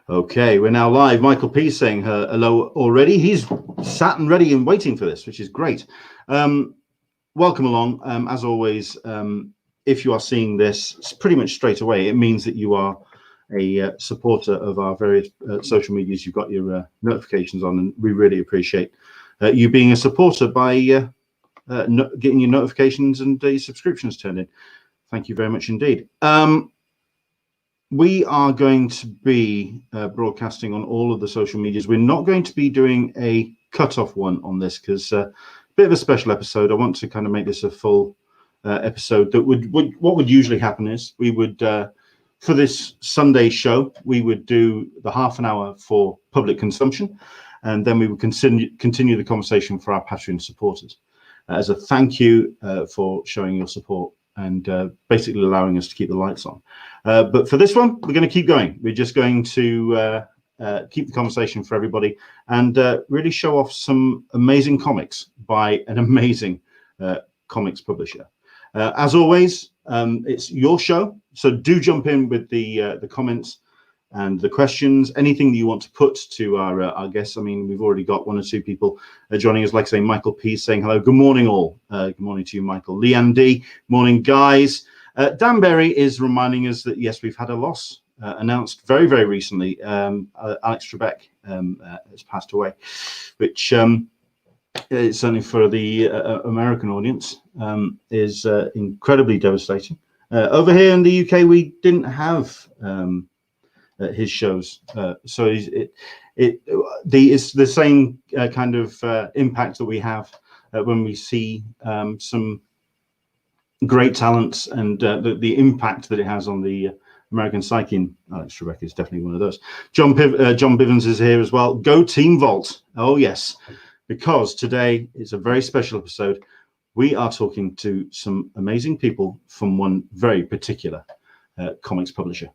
Okay, we're now live. Michael P saying hello already. He's sat and ready and waiting for this, which is great. Welcome along. As always, if you are seeing this pretty much straight away, it means that you are a supporter of our various social medias. You've got your notifications on, and we really appreciate you being a supporter by getting your notifications and your subscriptions turned in. Thank you very much indeed. We are going to be broadcasting on all of the social medias. We're not going to be doing a cut-off one on this because a bit of a special episode. I want to kind of make this a full episode. That what would usually happen is we would, for this Sunday show, we would do the half an hour for public consumption, and then we would continue the conversation for our Patreon supporters as a thank you for showing your support and basically allowing us to keep the lights on. But for this one, we're going to keep going. We're just going to keep the conversation for everybody and really show off some amazing comics by an amazing comics publisher. As always, it's your show, so do jump in with the comments and the questions, anything that you want to put to our guests. I mean, we've already got one or two people joining us, like say Michael P saying hello. Good morning, all. Good morning to you, Michael. Leanne D, morning, guys. Dan Berry is reminding us that, yes, we've had a loss announced very, very recently. Alex Trebek has passed away, which certainly for the American audience is incredibly devastating. Over here in the UK, we didn't have his shows, so it's the same kind of impact that we have when we see some great talents and the impact that it has on the American psyche. And Alex Trebek is definitely one of those. John Bivens is here as well. Go Team Vault! Oh yes, because today is a very special episode. We are talking to some amazing people from one very particular comics publisher.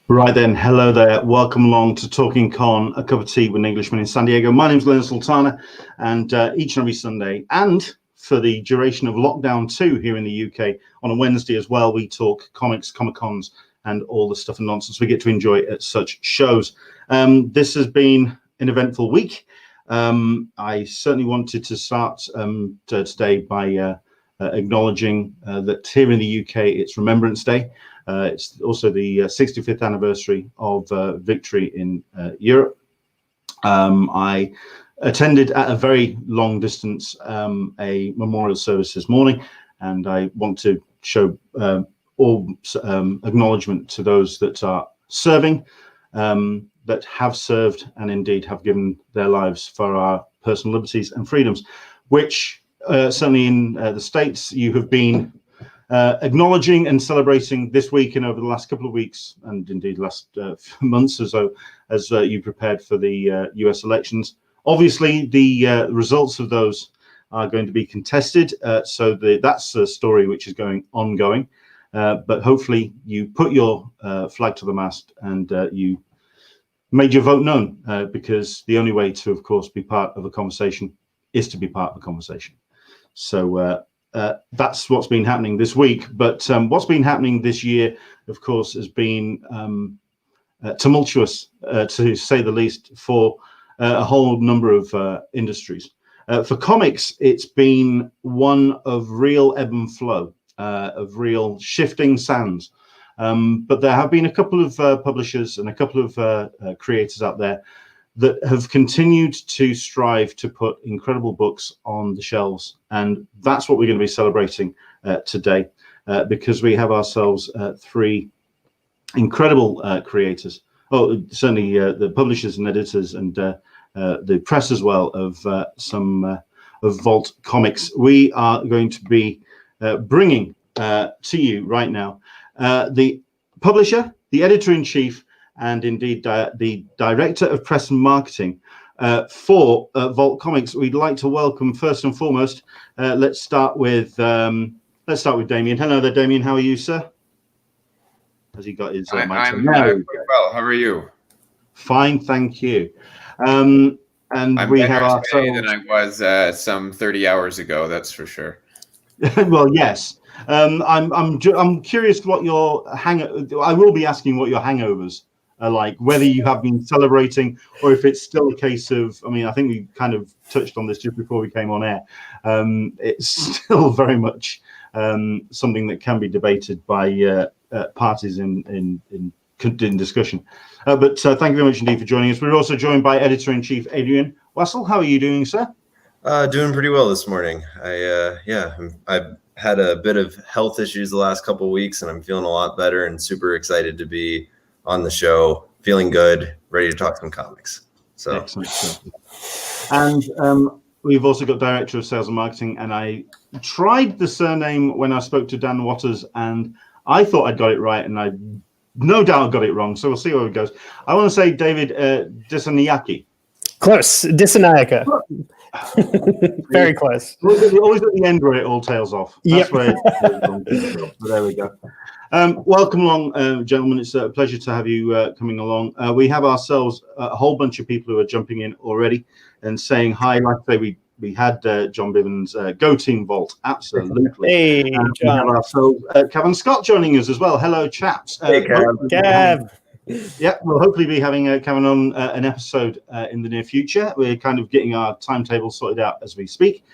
Right then, hello there. Welcome along to Talkin Con, a cup of tea with an Englishman in San Diego. My name's Leonard Sultana, and each and every Sunday, and for the duration of Lockdown 2 here in the UK, on a Wednesday as well, we talk comics, Comic-Cons, and all the stuff and nonsense we get to enjoy at such shows. This has been an eventful week. I certainly wanted to start today by acknowledging that here in the UK, it's Remembrance Day. It's also the 65th anniversary of victory in Europe. I attended at a very long distance a memorial service this morning, and I want to show all acknowledgement to those that are serving, that have served and indeed have given their lives for our personal liberties and freedoms, which certainly in the States you have been acknowledging and celebrating this week and over the last couple of weeks, and indeed last months or so, as you prepared for the US elections. Obviously, the results of those are going to be contested, so that's a story which is ongoing. But hopefully, you put your flag to the mast and you made your vote known, because the only way to, of course, be part of a conversation is to be part of a conversation. So that's what's been happening this week. But what's been happening this year, of course, has been tumultuous, to say the least, for a whole number of industries. For comics, it's been one of real ebb and flow, of real shifting sands. But there have been a couple of publishers and a couple of creators out there that have continued to strive to put incredible books on the shelves. And that's what we're going to be celebrating today, because we have ourselves three incredible creators. Oh, certainly the publishers and editors and the press as well of some of Vault Comics. We are going to be bringing to you right now the publisher, the editor-in-chief, and indeed the director of press and marketing for Vault Comics. We'd like to welcome, first and foremost, let's start with Damian. Hello there, Damian. How are you, sir? Has he got his mic? I'm quite well. How are you? Fine, thank you. And I'm we better have ourselves today than I was some 30 hours ago. That's for sure. Well, yes. I'm curious what your I will be asking what your hangovers are like, whether you have been celebrating or if it's still a case of, I mean, I think we kind of touched on this just before we came on air. It's still very much something that can be debated by parties in discussion. But thank you very much indeed for joining us. We're also joined by Editor-in-Chief Adrian Wassel. How are you doing, sir? Doing pretty well this morning. I've had a bit of health issues the last couple of weeks, and I'm feeling a lot better and super excited to be on the show, feeling good, ready to talk some comics. So excellent. And we've also got Director of Sales and Marketing, and I tried the surname when I spoke to Dan Watters, and I thought I'd got it right, and I no doubt got it wrong. So we'll see where it goes. I want to say David Dissnanyake. Close. Dissnanyake. Very close. Always at the end where it all tails off. That's where so there we go. Welcome along, gentlemen. It's a pleasure to have you coming along. We have ourselves a whole bunch of people who are jumping in already and saying hi. Like I say, we had John Bivens, Go Team Vault, absolutely. Hey, John. We have ourselves Kevin Scott joining us as well. Hello, chaps. Hey, Kev. Yeah, we'll hopefully be having Kevin on an episode in the near future. We're kind of getting our timetable sorted out as we speak.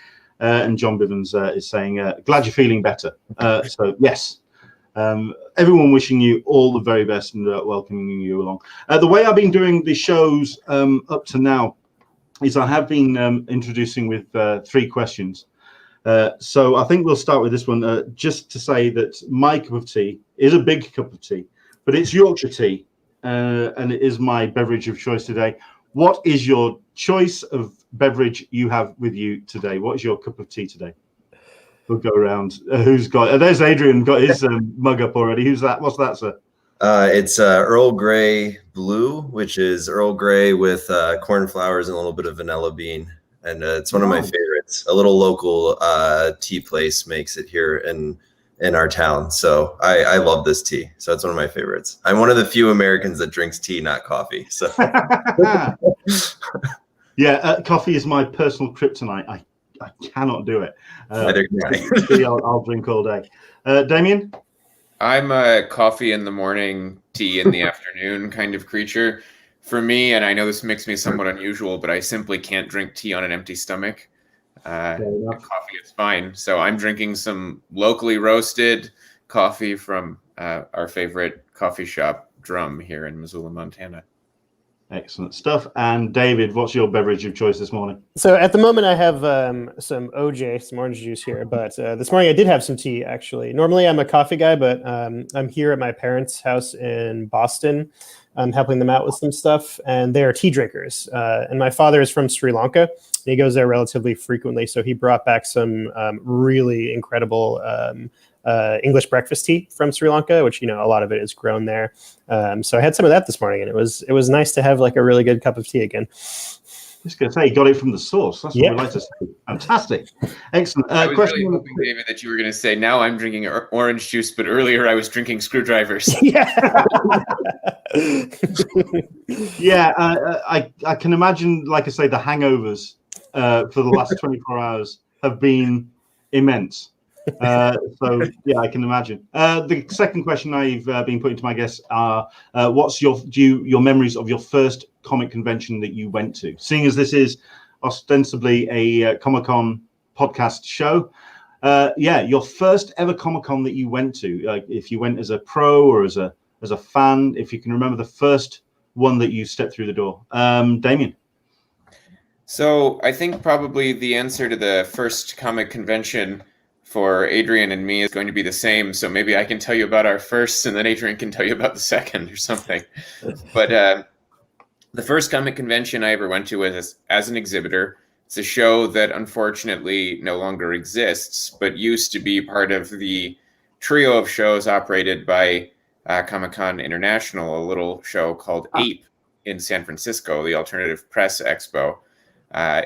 And John Bivens is saying, glad you're feeling better. So, yes, everyone wishing you all the very best and welcoming you along. The way I've been doing the shows up to now is I have been introducing with 3 questions. So I think we'll start with this one, just to say that my cup of tea is a big cup of tea, but it's Yorkshire tea. And it is my beverage of choice today. What is your choice of beverage you have with you today? What is your cup of tea today? We'll go around. Who's got? There's Adrian, got his mug up already. Who's that? What's that, sir? It's Earl Grey Blue, which is Earl Grey with cornflowers and a little bit of vanilla bean. And it's one of my favorites. A little local tea place makes it here in our town. So I love this tea. So it's one of my favorites. I'm one of the few Americans that drinks tea, not coffee. So yeah, coffee is my personal kryptonite. I cannot do it. I'll drink all day. Damian? I'm a coffee in the morning, tea in the afternoon kind of creature. For me, and I know this makes me somewhat unusual, but I simply can't drink tea on an empty stomach. Coffee is fine. So I'm drinking some locally roasted coffee from our favorite coffee shop, Drum, here in Missoula, Montana. Excellent stuff. And David, what's your beverage of choice this morning? So at the moment I have some OJ, some orange juice here, but this morning I did have some tea, actually. Normally I'm a coffee guy, but I'm here at my parents' house in Boston. I'm helping them out with some stuff, and they are tea drinkers. And my father is from Sri Lanka, and he goes there relatively frequently, so he brought back some really incredible English breakfast tea from Sri Lanka, which, a lot of it is grown there. So I had some of that this morning, and it was nice to have like a really good cup of tea again. I was going to say, you got it from the source. That's what we like to say. Fantastic. Excellent. I was really hoping, David, that you were going to say, now I'm drinking orange juice, but earlier I was drinking screwdrivers. Yeah. Yeah, I can imagine, like I say, the hangovers for the last 24 hours have been immense. So yeah, I can imagine. The second question I've been putting to my guests are, what's your memories of your first comic convention that you went to? Seeing as this is ostensibly a Comic Con podcast show, yeah, your first ever Comic-Con that you went to, like if you went as a pro or as a fan, if you can remember the first one that you stepped through the door. Damian. So I think probably the answer to the first comic convention for Adrian and me is going to be the same. So maybe I can tell you about our first, and then Adrian can tell you about the second or something. But the first comic convention I ever went to was as an exhibitor. It's a show that unfortunately no longer exists, but used to be part of the trio of shows operated by Comic-Con International, a little show called Ape in San Francisco, the Alternative Press Expo.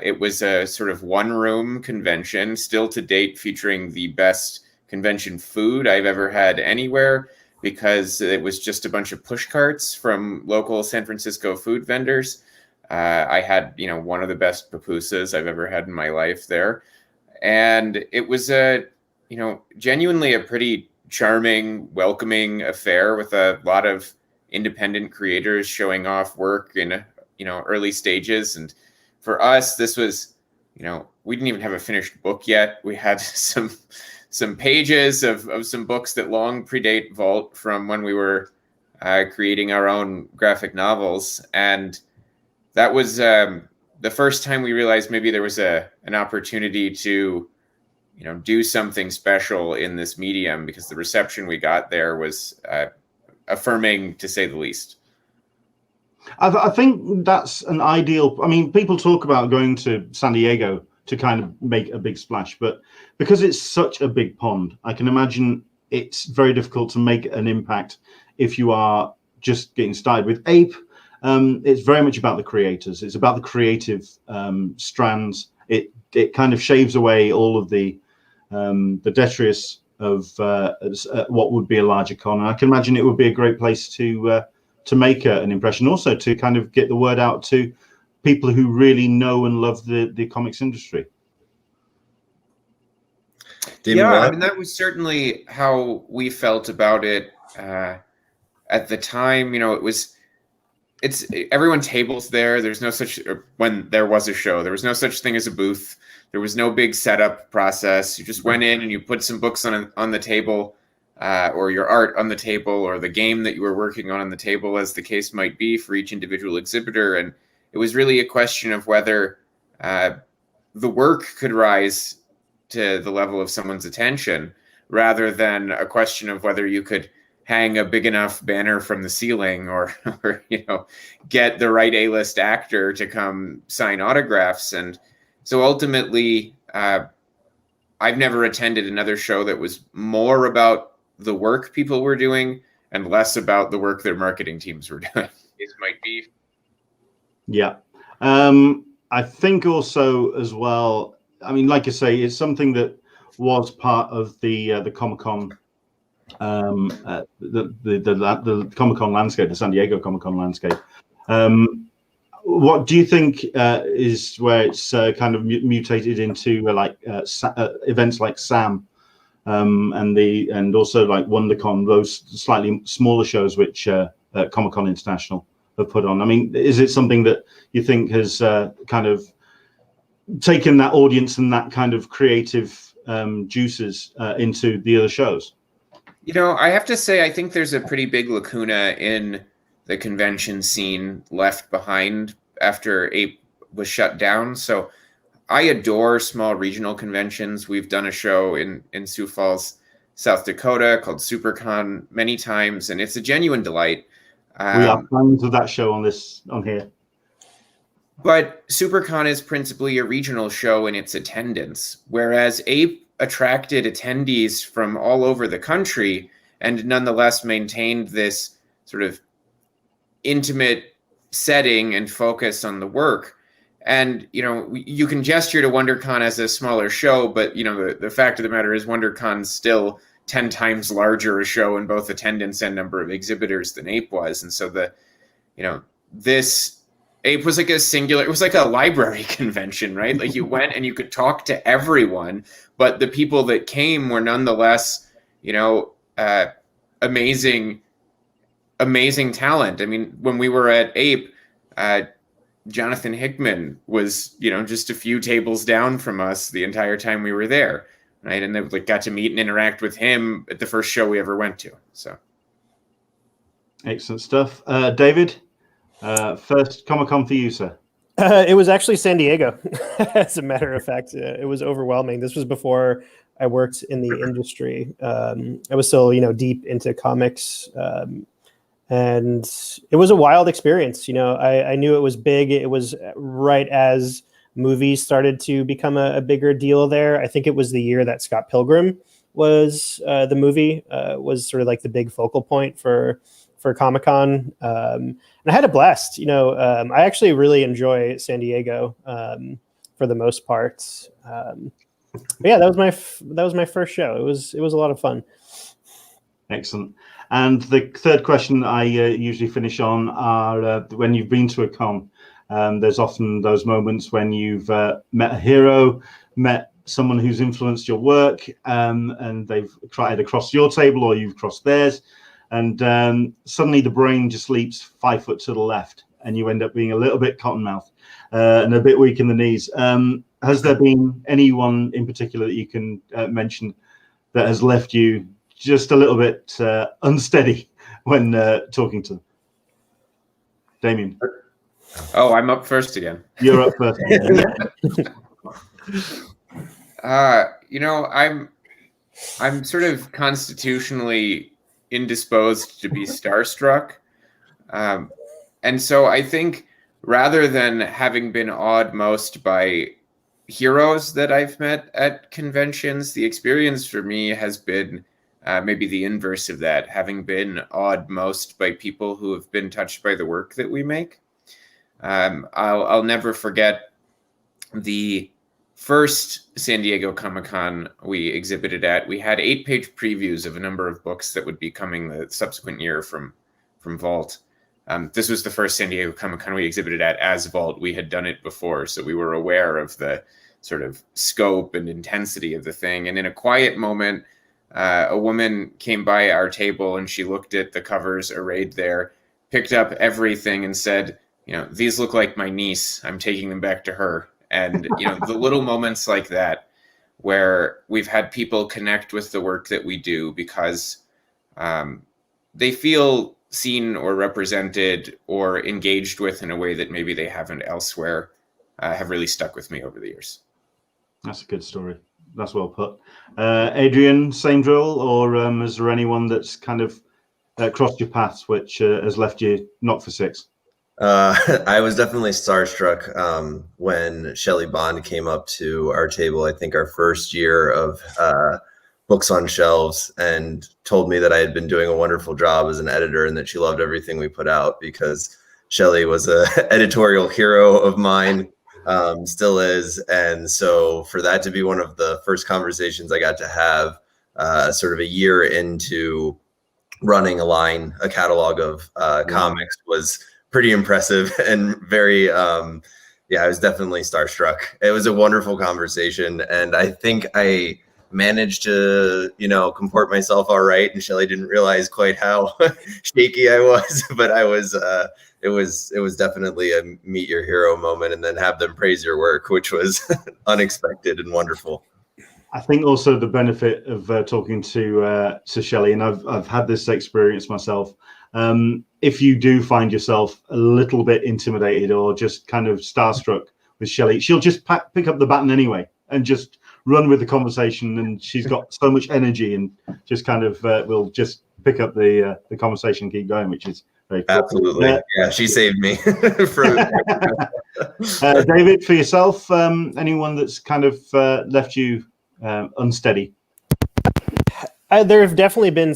It was a sort of one-room convention, still to date featuring the best convention food I've ever had anywhere, because it was just a bunch of push carts from local San Francisco food vendors. I had, one of the best pupusas I've ever had in my life there. And it was genuinely a pretty charming, welcoming affair with a lot of independent creators showing off work in, early stages. And for us, this was, we didn't even have a finished book yet. We had some pages of some books that long predate Vault from when we were creating our own graphic novels. And that was the first time we realized maybe there was an opportunity to, do something special in this medium, because the reception we got there was affirming, to say the least. I think that's an ideal. I mean, people talk about going to San Diego to kind of make a big splash, but because it's such a big pond, I can imagine it's very difficult to make an impact if you are just getting started. With Ape, it's very much about the creators. It's about the creative strands. It kind of shaves away all of the detritus of what would be a larger con. And I can imagine it would be a great place to make an impression, also to kind of get the word out to people who really know and love the comics industry. I mean, that was certainly how we felt about it at the time. It's everyone tables there. There's no such, when there was a show, there was no such thing as a booth. There was no big setup process. You just went in and you put some books on the table, or your art on the table, or the game that you were working on the table, as the case might be for each individual exhibitor. And it was really a question of whether the work could rise to the level of someone's attention, rather than a question of whether you could hang a big enough banner from the ceiling, or get the right A-list actor to come sign autographs. And so ultimately, I've never attended another show that was more about the work people were doing and less about the work their marketing teams were doing. It might be. Yeah. I think also as well, I mean, like you say, it's something that was part of the Comic-Con, the Comic-Con landscape, the San Diego Comic-Con landscape. What do you think is where it's kind of mutated into events like SAM, and also like WonderCon, those slightly smaller shows which Comic-Con International have put on? I mean, is it something that you think has kind of taken that audience and that kind of creative juices into the other shows? I have to say, I think there's a pretty big lacuna in the convention scene left behind after Ape was shut down. So I adore small regional conventions. We've done a show in Sioux Falls, South Dakota called SuperCon many times, and it's a genuine delight. We are fans of that show on here. But SuperCon is principally a regional show in its attendance, whereas Ape attracted attendees from all over the country and nonetheless maintained this sort of intimate setting and focus on the work. And, you can gesture to WonderCon as a smaller show, but, the fact of the matter is WonderCon's still 10 times larger a show in both attendance and number of exhibitors than Ape was. And so this Ape was like a singular, it was like a library convention, right? Like you went and you could talk to everyone, but the people that came were nonetheless, amazing talent. I mean, when we were at Ape, Jonathan Hickman was, just a few tables down from us the entire time we were there. right? And they like got to meet and interact with him at the first show we ever went to. So excellent stuff. David, first Comic-Con for you, sir. It was actually San Diego. As a matter of fact, it was overwhelming. This was before I worked in the industry. I was still, deep into comics, and it was a wild experience. I knew it was big. It was right as movies started to become a bigger deal there. I think it was the year that Scott Pilgrim was the movie was sort of like the big focal point for Comic-Con. And I had a blast. I actually really enjoy San Diego for the most part. Yeah, that was my first show. It was a lot of fun. Excellent. And the third question I usually finish on are when you've been to a con, there's often those moments when you've met a hero, met someone who's influenced your work, and they've either crossed your table or you've crossed theirs. And suddenly the brain just leaps 5 foot to the left, and you end up being a little bit cottonmouth and a bit weak in the knees. Has there been anyone in particular that you can mention that has left you just a little bit unsteady when talking to them? Damien. Oh, I'm up first again. You're up first. I'm sort of constitutionally indisposed to be starstruck. And so I think rather than having been awed most by heroes that I've met at conventions, the experience for me has been maybe the inverse of that, having been awed most by people who have been touched by the work that we make. I'll never forget the first San Diego Comic-Con we exhibited at. We had 8-page previews of a number of books that would be coming the subsequent year from Vault. This was the first San Diego Comic-Con we exhibited at as Vault. We had done it before, so we were aware of the sort of scope and intensity of the thing. And in a quiet moment, a woman came by our table and she looked at the covers arrayed there, picked up everything and said, these look like my niece. I'm taking them back to her. And, the little moments like that where we've had people connect with the work that we do because they feel seen or represented or engaged with in a way that maybe they haven't elsewhere have really stuck with me over the years. That's a good story. That's well put. Adrian, same drill, or is there anyone that's kind of crossed your paths which has left you not for six? I was definitely starstruck when Shelley Bond came up to our table, I think our first year of Books on Shelves, and told me that I had been doing a wonderful job as an editor and that she loved everything we put out because Shelley was an editorial hero of mine, still is. And so for that to be one of the first conversations I got to have sort of a year into running a catalog of comics was pretty impressive and very, I was definitely starstruck. It was a wonderful conversation. And I think I managed to, comport myself all right. And Shelley didn't realize quite how shaky I was, but I was, it was definitely a meet your hero moment and then have them praise your work, which was unexpected and wonderful. I think also the benefit of talking to Shelley, and I've had this experience myself. If you do find yourself a little bit intimidated or just kind of starstruck with Shelley, she'll just pick up the baton anyway and just run with the conversation. And she's got so much energy and just kind of will just pick up the conversation and keep going, which is very cool. Absolutely. Yeah, she saved me. David, for yourself, anyone that's kind of left you unsteady? There have definitely been,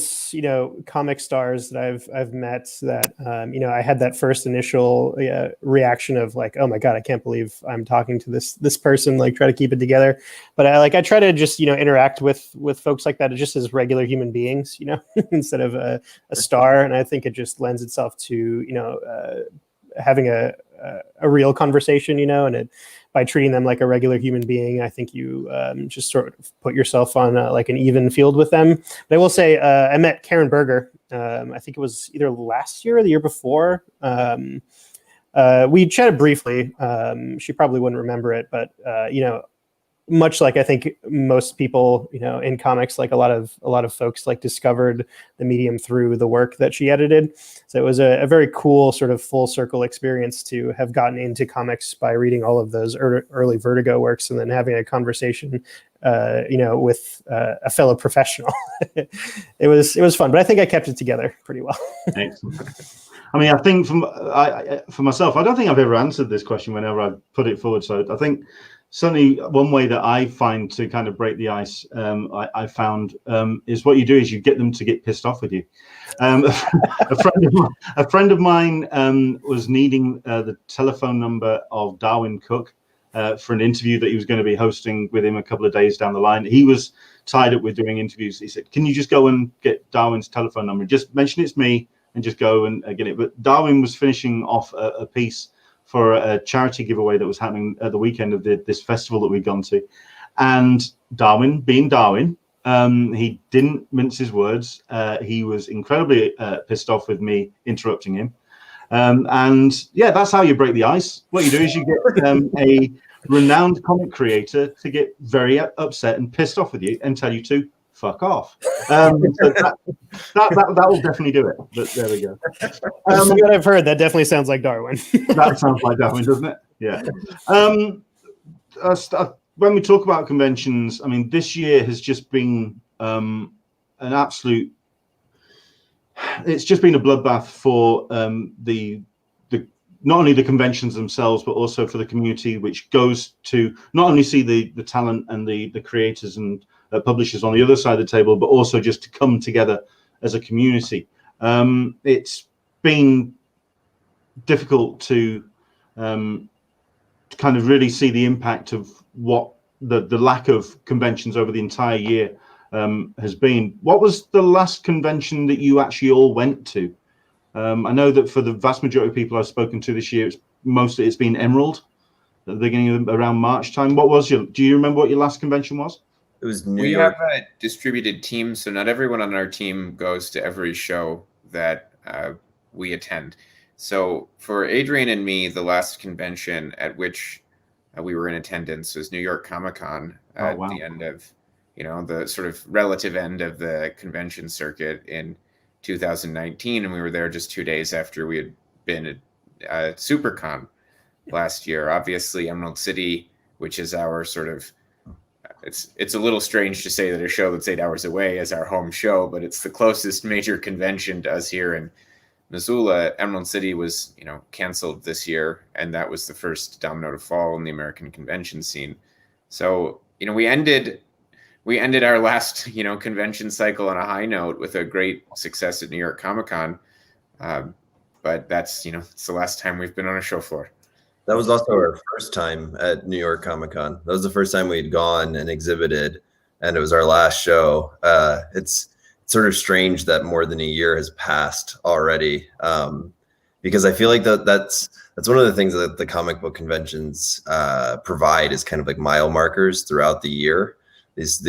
comic stars that I've met that, I had that first initial reaction of like, oh my God, I can't believe I'm talking to this person, like try to keep it together. But I try to just, interact with folks like that just as regular human beings, instead of a star. And I think it just lends itself to, having a real conversation, and by treating them like a regular human being, I think you just sort of put yourself on like an even field with them. But I will say I met Karen Berger. I think it was either last year or the year before. We chatted briefly. She probably wouldn't remember it, but much like I think most people, in comics, like a lot of folks like discovered the medium through the work that she edited. So it was a very cool sort of full circle experience to have gotten into comics by reading all of those early Vertigo works and then having a conversation, with a fellow professional. It was fun, but I think I kept it together pretty well. Excellent. I mean, I think for myself, I don't think I've ever answered this question whenever I put it forward. So I think certainly one way that I find to kind of break the ice, I found is what you do is you get them to get pissed off with you. A friend of mine was needing the telephone number of Darwin Cook for an interview that he was going to be hosting with him a couple of days down the line. He was tied up with doing interviews. He said, "Can you just go and get Darwin's telephone number? Just mention it's me and just go and get it." But Darwin was finishing off a piece for a charity giveaway that was happening at the weekend of this festival that we'd gone to. And Darwin, being Darwin, he didn't mince his words. He was incredibly pissed off with me interrupting him. And yeah, that's how you break the ice. What you do is you get a renowned comic creator to get very upset and pissed off with you and tell you to fuck off. So that will definitely do it. But there we go. From what I've heard, that definitely sounds like Darwin. That sounds like Darwin, doesn't it? Yeah. When we talk about conventions, I mean, this year has just been an absolute. It's just been a bloodbath for the not only the conventions themselves, but also for the community, which goes to not only see the talent and the creators and publishers on the other side of the table, but also just to come together as a community. It's been difficult to kind of really see the impact of what the lack of conventions over the entire year has been. What was the last convention that you actually all went to? I know that for the vast majority of people I've spoken to this year, it's been Emerald at the beginning of around March time. Do you remember what your last convention was? It was New York. We have a distributed team, so not everyone on our team goes to every show that we attend. So for Adrian and me, the last convention at which we were in attendance was New York Comic Con at the end of, the sort of relative end of the convention circuit in 2019, and we were there just 2 days after we had been at SuperCon last year. Obviously, Emerald City, which is our sort of, it's a little strange to say that a show that's 8 hours away is our home show, but it's the closest major convention to us here in Missoula. Emerald City was, canceled this year, and that was the first domino to fall in the American convention scene. So, we ended our last, convention cycle on a high note with a great success at New York Comic Con. But that's, it's the last time we've been on a show floor. That was also our first time at New York Comic Con. That was the first time we'd gone and exhibited, and it was our last show. It's sort of strange that more than a year has passed already, because I feel like that's one of the things that the comic book conventions provide is kind of like mile markers throughout the year. These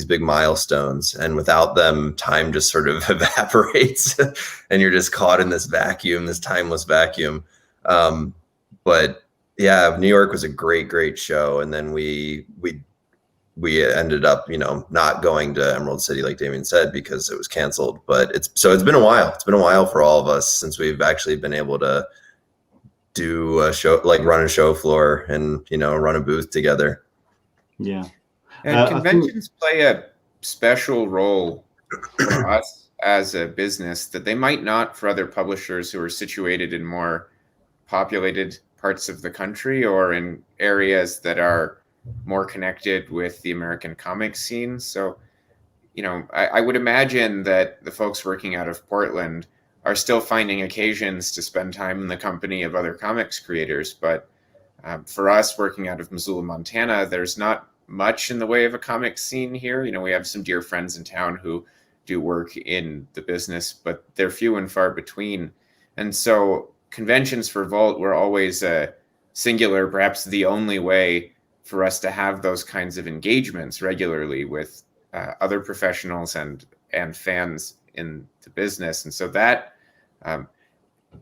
big milestones, and without them, time just sort of evaporates, and you're just caught in this vacuum, this timeless vacuum. But yeah, New York was a great show, and then we ended up, not going to Emerald City like Damian said because it was canceled. But it's been a while. It's been a while for all of us since we've actually been able to do a show, like run a show floor and run a booth together. Yeah. And conventions play a special role for us as a business that they might not for other publishers who are situated in more populated parts of the country or in areas that are more connected with the American comic scene. So, I would imagine that the folks working out of Portland are still finding occasions to spend time in the company of other comics creators. But for us working out of Missoula, Montana, there's not much in the way of a comic scene here. We have some dear friends in town who do work in the business, but they're few and far between. And so conventions for Vault were always a singular, perhaps the only way for us to have those kinds of engagements regularly with other professionals and fans in the business. And so that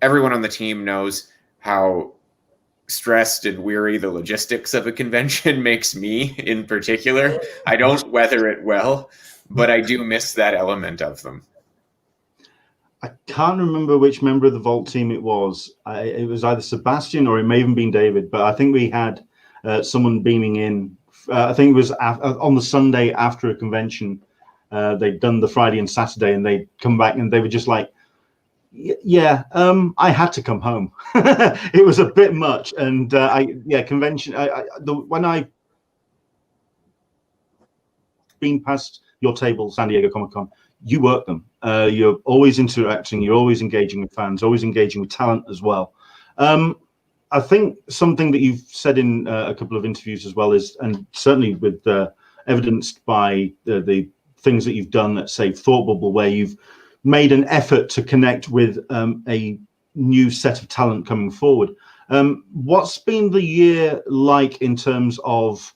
everyone on the team knows how stressed and weary the logistics of a convention makes me in particular. I don't weather it well, but I do miss that element of them. I can't remember which member of the Vault team it was. It was either Sebastian or it may even been David, but I think we had someone beaming in. I think it was on the Sunday after a convention. They'd done the Friday and Saturday, and they'd come back and they were just like, yeah, I had to come home. It was a bit much. And convention, when I've been past your table, San Diego Comic-Con, you work them. You're always interacting. You're always engaging with fans, always engaging with talent as well. I think something that you've said in a couple of interviews as well is, and certainly with evidenced by the things that you've done at, say, Thought Bubble, where you've made an effort to connect with a new set of talent coming forward. What's been the year like in terms of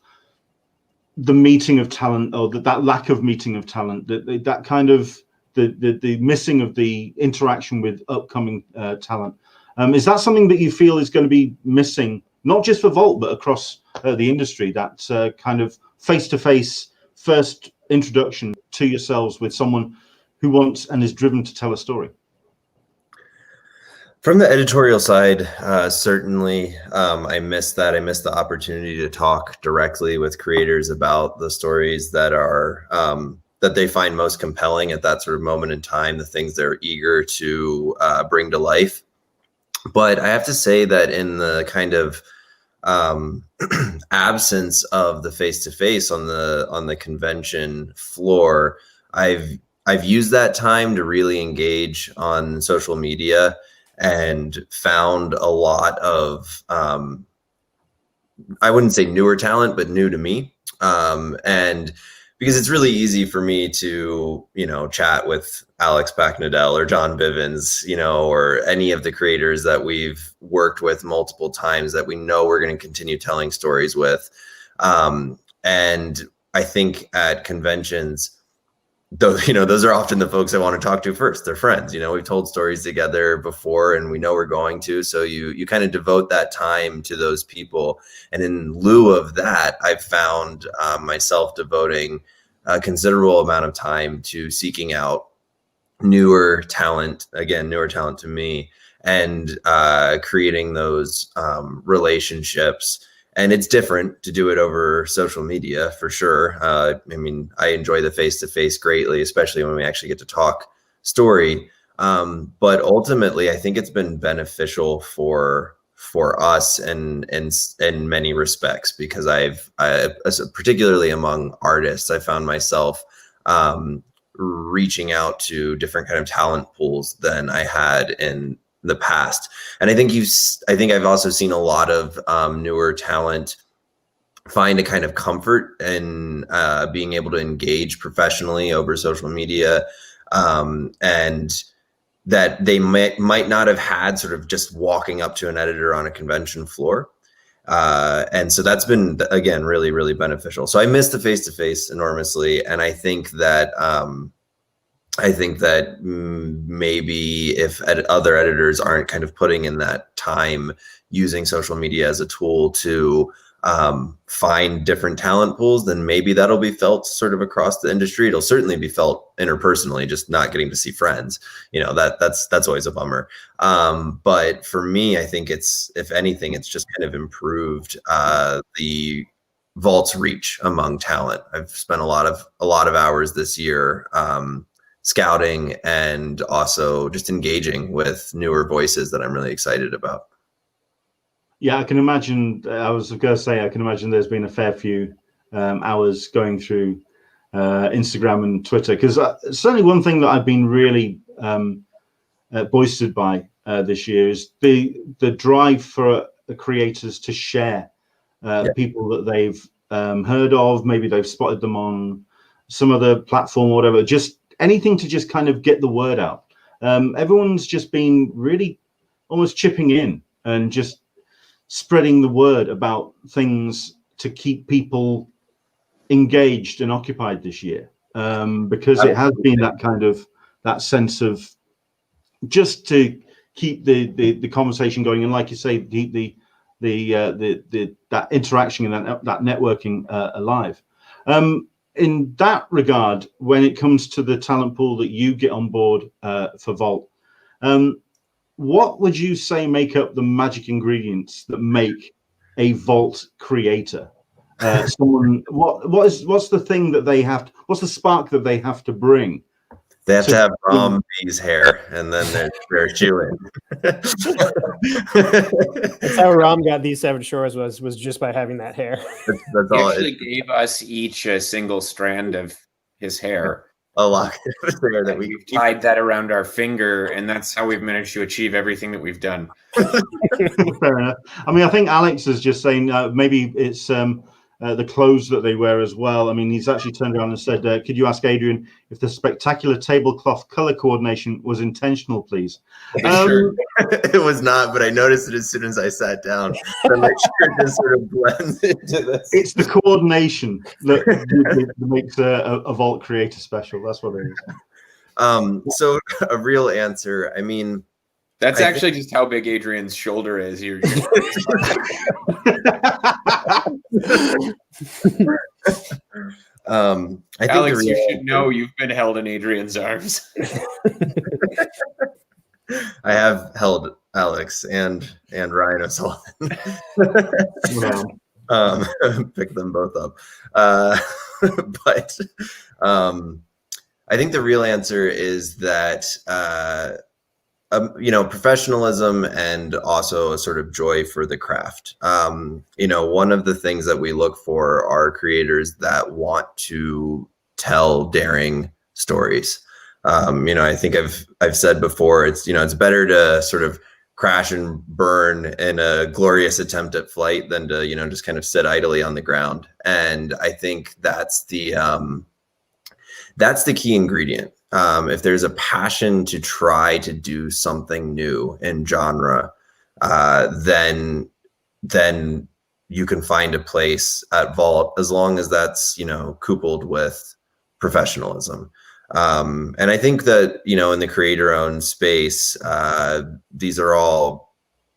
the meeting of talent, or that lack of meeting of talent, that kind of the missing of the interaction with upcoming talent? Is that something that you feel is going to be missing, not just for Vault, but across the industry, that kind of face-to-face first introduction to yourselves with someone who wants and is driven to tell a story? From the editorial side, certainly I miss that. I miss the opportunity to talk directly with creators about the stories that are that they find most compelling at that sort of moment in time, the things they're eager to bring to life. But I have to say that in the kind of absence of the face-to-face on the convention floor, I've used that time to really engage on social media and found a lot of I wouldn't say newer talent, but new to me. And because it's really easy for me to, chat with Alex Packnadell or John Bivens, or any of the creators that we've worked with multiple times that we know we're going to continue telling stories with. And I think at conventions, those are often the folks I want to talk to first. They're friends. We've told stories together before and we know we're going to. So you kind of devote that time to those people. And in lieu of that, I've found myself devoting a considerable amount of time to seeking out newer talent to me, and creating those relationships. And it's different to do it over social media for sure. I enjoy the face-to-face greatly, especially when we actually get to talk story. But ultimately, I think it's been beneficial for us in many respects, because particularly among artists, I found myself reaching out to different kind of talent pools than I had in the past. And I think I've also seen a lot of newer talent find a kind of comfort in being able to engage professionally over social media, and that they might not have had sort of just walking up to an editor on a convention floor. And so that's been, again, really, really beneficial. So I miss the face-to-face enormously. And I think that maybe if other editors aren't kind of putting in that time using social media as a tool to find different talent pools, then maybe that'll be felt sort of across the industry. It'll certainly be felt interpersonally, just not getting to see friends. That's always a bummer. But for me, I think if anything, it's just kind of improved the Vault's reach among talent. I've spent a lot of hours this year scouting and also just engaging with newer voices that I'm really excited about. Yeah, I can imagine. I was going to say, I can imagine there's been a fair few hours going through Instagram and Twitter, because certainly one thing that I've been really boistered by this year is the drive for the creators to share people that they've heard of. Maybe they've spotted them on some other platform or whatever. Just anything to just kind of get the word out. Everyone's just been really almost chipping in and just spreading the word about things to keep people engaged and occupied this year, because it has been that sense of just to keep the conversation going, and like you say, the that interaction and that networking alive. In that regard, when it comes to the talent pool that you get on board for Vault, what would you say make up the magic ingredients that make a Vault creator? What's the thing that they have? What's the spark that they have to bring? They have to have Rom B's hair, and then they're chewing. That's how Rom got these 7 shores was just by having that hair. That's He all. actually gave us each a single strand of his hair. A lot of hair that We've tied that around our finger, and that's how we've managed to achieve everything that we've done. Fair enough. I mean, I think Alex is just saying maybe it's the clothes that they wear as well. I mean, he's actually turned around and said, could you ask Adrian if the spectacular tablecloth color coordination was intentional, please? Sure. It was not, but I noticed it as soon as I sat down. So my shirt just sort of blends into this. It's the coordination that makes a Vault creator special. That's what it is. So a real answer, I mean, that's actually just how big Adrian's shoulder is. I think Alex, you should know you've been held in Adrian's arms. I have held Alex and Ryan O'Sullivan. Pick them both up. But I think the real answer is that professionalism and also a sort of joy for the craft. One of the things that we look for are creators that want to tell daring stories. I think I've said before, it's better to sort of crash and burn in a glorious attempt at flight than to, just kind of sit idly on the ground. And I think that's the key ingredient. If there's a passion to try to do something new in genre, then you can find a place at Vault, as long as that's, coupled with professionalism. And I think that, in the creator-owned space, these are all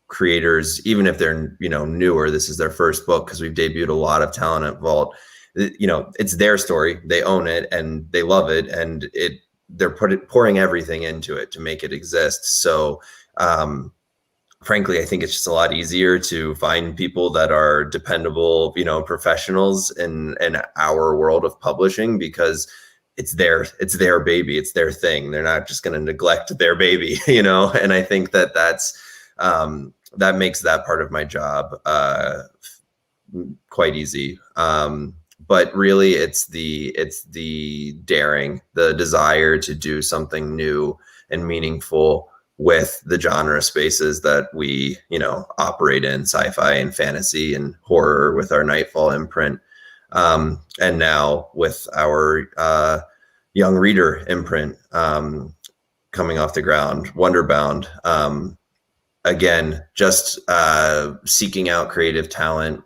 creators, even if they're, newer. This is their first book, because we've debuted a lot of talent at Vault. It's their story. They own it and they love it, and they're pouring everything into it to make it exist. So, frankly, I think it's just a lot easier to find people that are dependable, professionals in our world of publishing, because it's their baby, it's their thing. They're not just going to neglect their baby, And I think that that makes that part of my job quite easy. But really, it's the daring, the desire to do something new and meaningful with the genre spaces that we, operate in, sci-fi and fantasy and horror with our Nightfall imprint. And now with our young reader imprint coming off the ground, Wonderbound. Again, just seeking out creative talent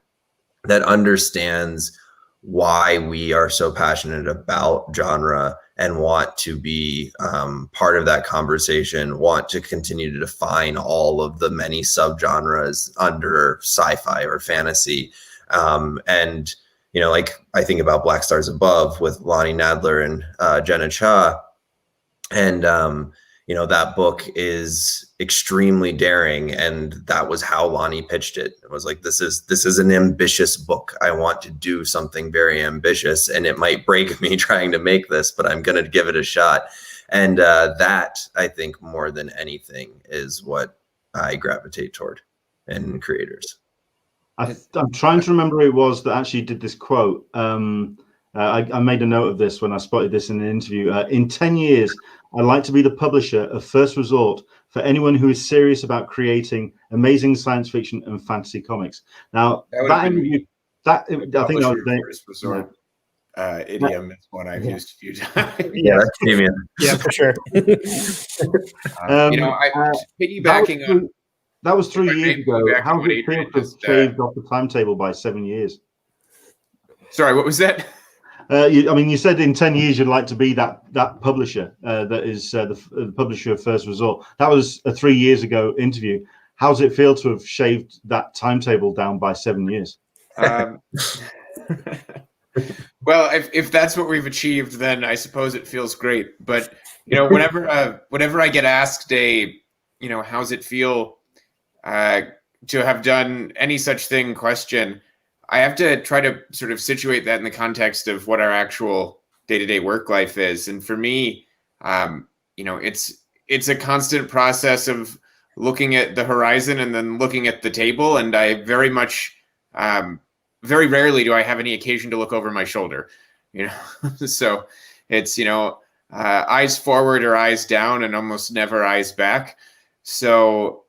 that understands why we are so passionate about genre and want to be part of that conversation, want to continue to define all of the many subgenres under sci-fi or fantasy. And, like I think about Black Stars Above with Lonnie Nadler and Jenna Cha. And, that book is extremely daring, and that was how Lonnie pitched it. It was like, this is an ambitious book. I want to do something very ambitious, and it might break me trying to make this, but I'm going to give it a shot. And that, I think, more than anything, is what I gravitate toward in creators. I'm trying to remember who it was that actually did this quote. I made a note of this when I spotted this in an interview. In 10 years, I'd like to be the publisher of first resort for anyone who is serious about creating amazing science fiction and fantasy comics. Now, I think that was idiom is one I've used a few times. Yeah, that's Damian. Yeah, for sure. Piggybacking on. That was 3 years ago. How did it feel to shaved off the timetable by 7 years? Sorry, what was that? You said in 10 years you'd like to be that publisher that is the publisher of first resort. That was a 3 years ago interview. how does it feel to have shaved that timetable down by 7 years? Well, if that's what we've achieved, then I suppose it feels great. But whenever I get asked how's it feel to have done any such thing question, I have to try to sort of situate that in the context of what our actual day-to-day work life is. And for me, it's a constant process of looking at the horizon and then looking at the table. And I very rarely do I have any occasion to look over my shoulder, so it's, eyes forward or eyes down and almost never eyes back. So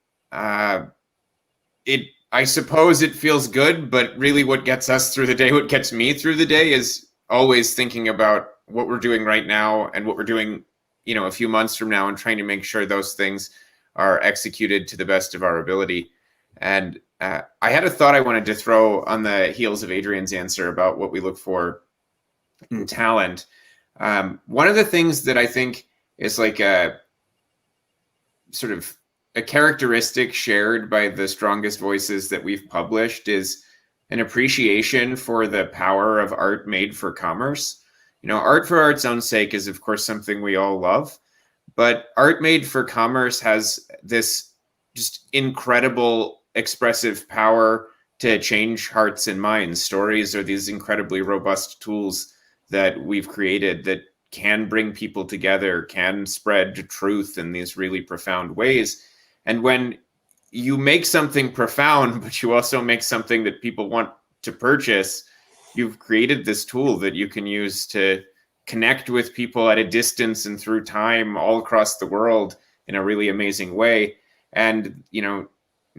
I suppose it feels good, but really what gets us through the day, what gets me through the day, is always thinking about what we're doing right now and what we're doing, a few months from now, and trying to make sure those things are executed to the best of our ability. And I had a thought I wanted to throw on the heels of Adrian's answer about what we look for in talent. One of the things that I think is like a sort of a characteristic shared by the strongest voices that we've published is an appreciation for the power of art made for commerce. Art for art's own sake is, of course, something we all love, but art made for commerce has this just incredible expressive power to change hearts and minds. Stories are these incredibly robust tools that we've created that can bring people together, can spread truth in these really profound ways. And when you make something profound, but you also make something that people want to purchase, you've created this tool that you can use to connect with people at a distance and through time all across the world in a really amazing way. And,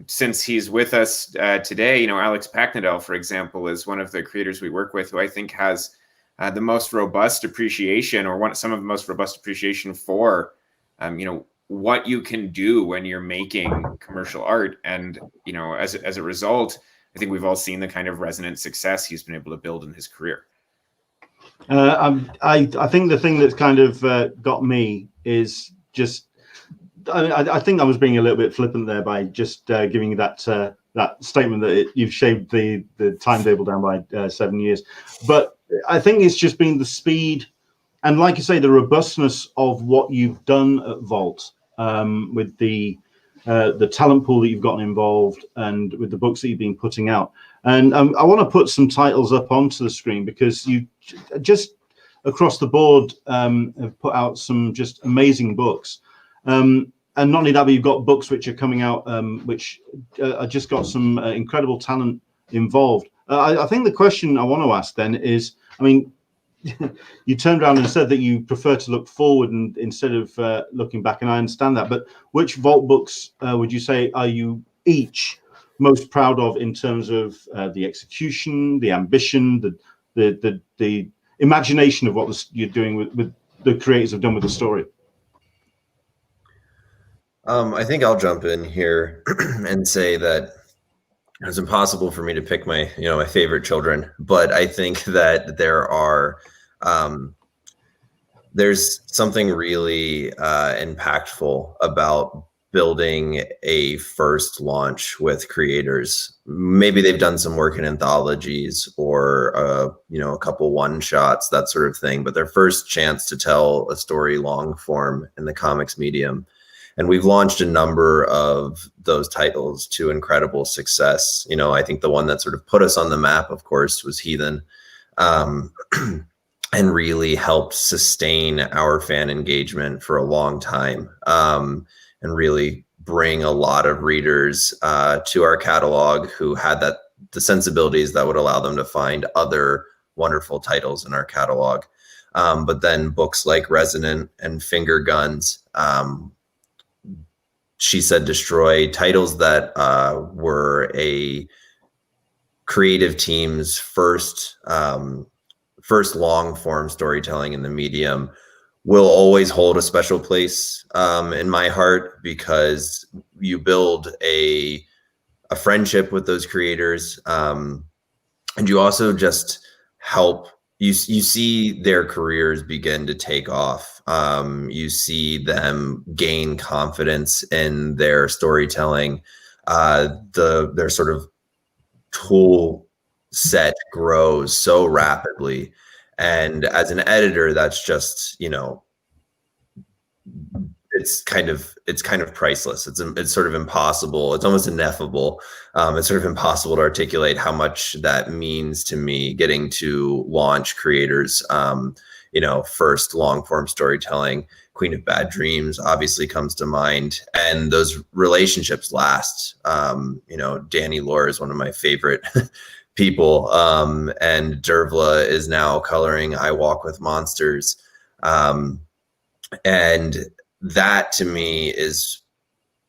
since he's with us today, Alex Packnadel, for example, is one of the creators we work with who I think has the most robust appreciation, or some of the most robust appreciation for, what you can do when you're making commercial art. And, as a result, I think we've all seen the kind of resonant success he's been able to build in his career. I think the thing that's kind of got me is just, I think I was being a little bit flippant there by just giving that statement that you've shaved the timetable down by 7 years. But I think it's just been the speed and, like you say, the robustness of what you've done at Vault, with the talent pool that you've gotten involved and with the books that you've been putting out. And I want to put some titles up onto the screen because you just across the board have put out some just amazing books. And not only that, but you've got books which are coming out, which are just got some incredible talent involved. I think the question I want to ask then is, you turned around and said that you prefer to look forward and instead of looking back, and I understand that. But which Vault books would you say are you each most proud of in terms of the execution, the ambition, the imagination of what you're doing with the creators have done with the story? I think I'll jump in here and say that it's impossible for me to pick my favorite children, but I think that there's something really impactful about building a first launch with creators. Maybe they've done some work in anthologies or a couple one shots, that sort of thing, but their first chance to tell a story long form in the comics medium. And we've launched a number of those titles to incredible success. I think the one that sort of put us on the map, of course, was Heathen, and really helped sustain our fan engagement for a long time, and really bring a lot of readers to our catalog who had the sensibilities that would allow them to find other wonderful titles in our catalog. But then books like Resonant and Finger Guns, She Said Destroy, titles that were a creative team's first long form storytelling in the medium, will always hold a special place in my heart, because you build a friendship with those creators, and you also just help. You see their careers begin to take off. You see them gain confidence in their storytelling. their sort of tool set grows so rapidly. And as an editor, that's just, it's kind of priceless. It's sort of impossible. It's almost ineffable. It's sort of impossible to articulate how much that means to me, getting to launch creators. First long form storytelling, Queen of Bad Dreams obviously comes to mind, and those relationships last. Danny Lore is one of my favorite people, and Dervla is now coloring I Walk with Monsters, and that to me is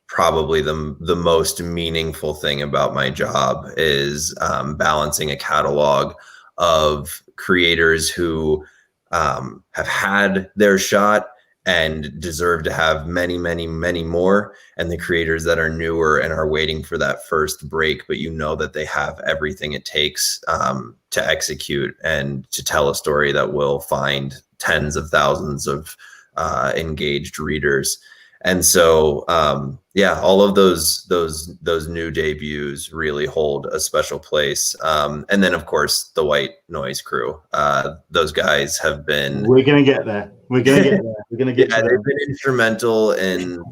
probably the most meaningful thing about my job, is balancing a catalog of creators who have had their shot and deserve to have many, many, many more, and the creators that are newer and are waiting for that first break, but that they have everything it takes to execute and to tell a story that will find tens of thousands of engaged readers. And so all of those new debuts really hold a special place. And then of course the White Noise crew, those guys have been, we're gonna get there we're gonna get to they've been instrumental in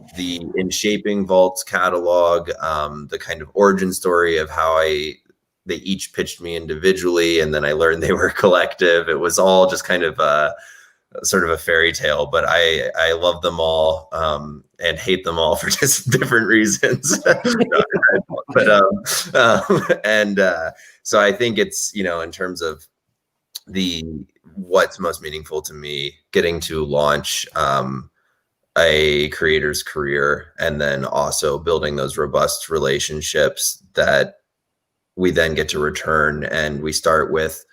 shaping Vault's catalog, the kind of origin story of how they each pitched me individually, and then I learned they were collective. It was all just kind of sort of a fairy tale, but I love them all and hate them all for just different reasons. So I think it's, in terms of what's most meaningful to me, getting to launch a creator's career, and then also building those robust relationships that we then get to return. And we start with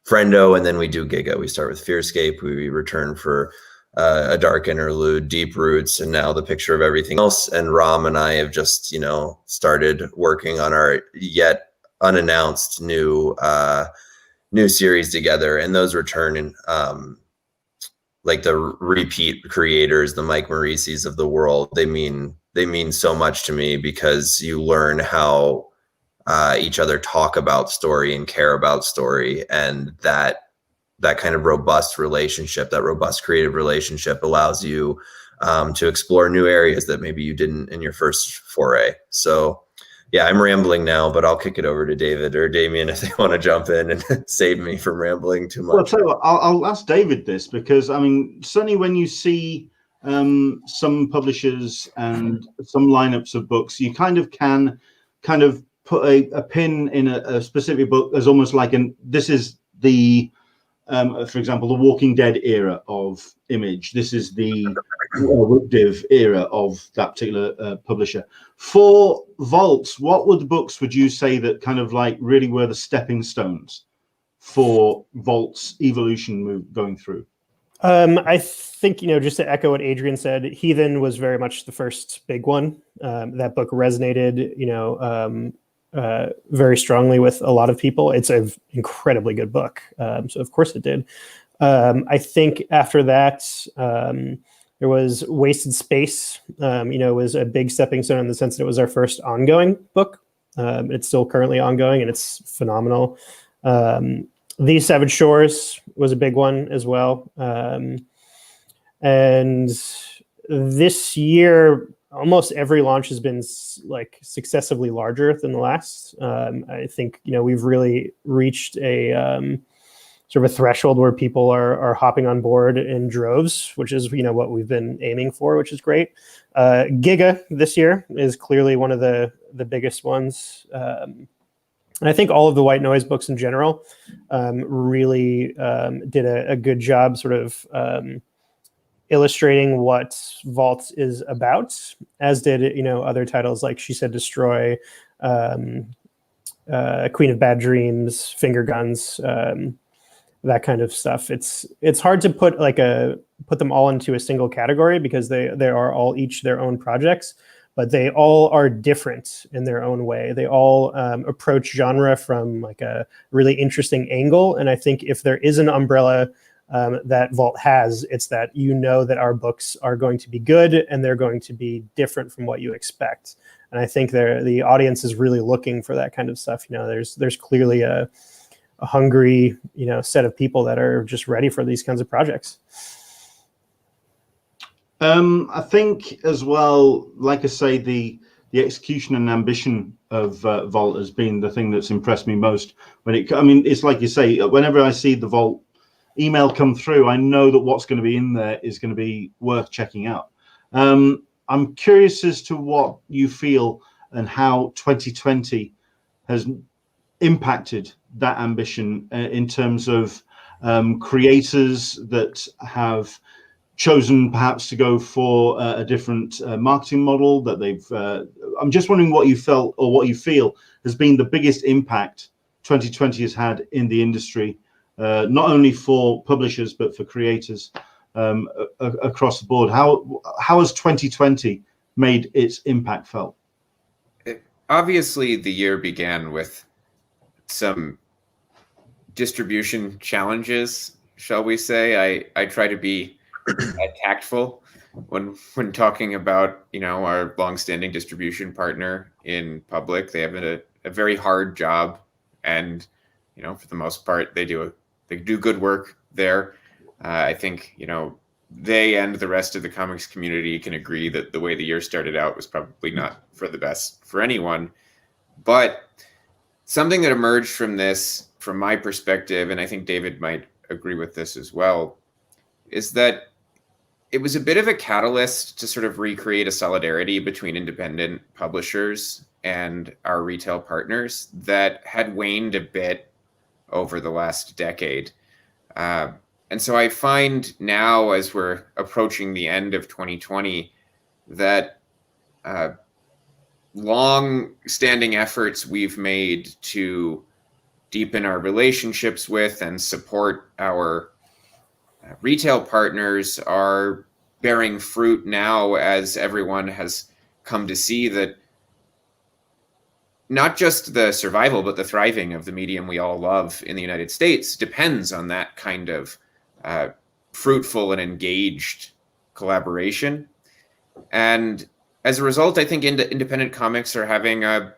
Friendo, and then we do Giga. We start with Fearscape. We return for A Dark Interlude, Deep Roots, and now The Picture of Everything Else. And Ram and I have just, started working on our yet unannounced new series together. And those return in like the repeat creators, the Mike Maurices of the world. They mean so much to me, because you learn how each other talk about story and care about story, and that kind of robust relationship, that robust creative relationship, allows you to explore new areas that maybe you didn't in your first foray. So yeah, I'm rambling now, but I'll kick it over to David or Damian if they want to jump in and save me from rambling too much. Well, I'll tell you what, I'll ask David this, because certainly when you see some publishers and some lineups of books, you kind of can put a pin in a specific book as almost like this is the for example, the Walking Dead era of Image. This is the Div era of that particular publisher. For Vault, what books would you say that kind of like really were the stepping stones for Vault's evolution move going through? I think, just to echo what Adrian said, Heathen was very much the first big one. That book resonated, very strongly with a lot of people. It's an incredibly good book. So of course it did. I think after that, there was Wasted Space, was a big stepping stone in the sense that it was our first ongoing book. It's still currently ongoing, and it's phenomenal. These Savage Shores was a big one as well. And this year, almost every launch has been like successively larger than the last. I think, we've really reached a sort of a threshold where people are hopping on board in droves, which is, what we've been aiming for, which is great. Giga this year is clearly one of the biggest ones. And I think all of the White Noise books in general really did a good job sort of illustrating what Vault is about, as did, other titles like She Said Destroy, Queen of Bad Dreams, Finger Guns, that kind of stuff. It's hard to put them all into a single category, because they are all each their own projects, but they all are different in their own way. They all approach genre from like a really interesting angle. And I think if there is an umbrella that Vault has, it's that that our books are going to be good, and they're going to be different from what you expect. And I think the audience is really looking for that kind of stuff. There's clearly a hungry, set of people that are just ready for these kinds of projects. I think as well, like I say, the execution and ambition of Vault has been the thing that's impressed me most. It's like you say, whenever I see the Vault email come through, I know that what's going to be in there is going to be worth checking out. I'm curious as to what you feel and how 2020 has impacted that ambition in terms of creators that have chosen perhaps to go for a different marketing model that they've. I'm just wondering what you felt or what you feel has been the biggest impact 2020 has had in the industry, not only for publishers but for creators across the board. How has 2020 made its impact felt? Obviously, the year began with some distribution challenges, shall we say. I try to be tactful when talking about our longstanding distribution partner in Public. They have a very hard job, and for the most part they do good work there. I think they and the rest of the comics community can agree that the way the year started out was probably not for the best for anyone. But something that emerged from this, from my perspective, and I think David might agree with this as well, is that it was a bit of a catalyst to sort of recreate a solidarity between independent publishers and our retail partners that had waned a bit over the last decade. And so I find now, as we're approaching the end of 2020, that long-standing efforts we've made to deepen our relationships with and support our retail partners are bearing fruit now, as everyone has come to see that not just the survival but the thriving of the medium we all love in the United States depends on that kind of fruitful and engaged collaboration. And as a result, I think independent comics are having a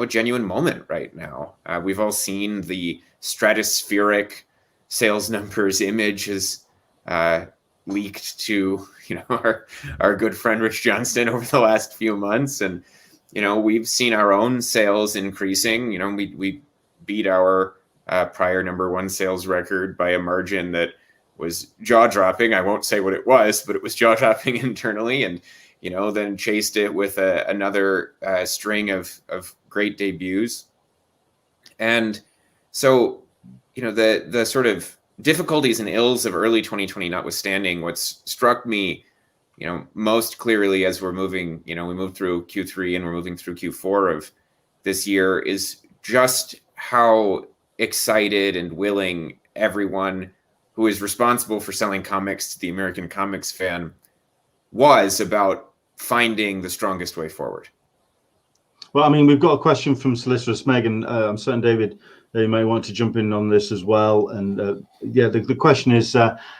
genuine moment right now. We've all seen the stratospheric sales numbers images leaked to our good friend Rich Johnston over the last few months, and we've seen our own sales increasing. We beat our prior #1 sales record by a margin that was jaw-dropping. I won't say what it was, but it was jaw-dropping internally, and then chased it with another string of great debuts. And so the sort of difficulties and ills of early 2020 notwithstanding, what's struck me most clearly as we're moving, we moved through Q3 and we're moving through Q4 of this year, is just how excited and willing everyone who is responsible for selling comics to the American comics fan was about finding the strongest way forward. Well, we've got a question from Solicitor Meg, and I'm certain David, you may want to jump in on this as well. And the question is,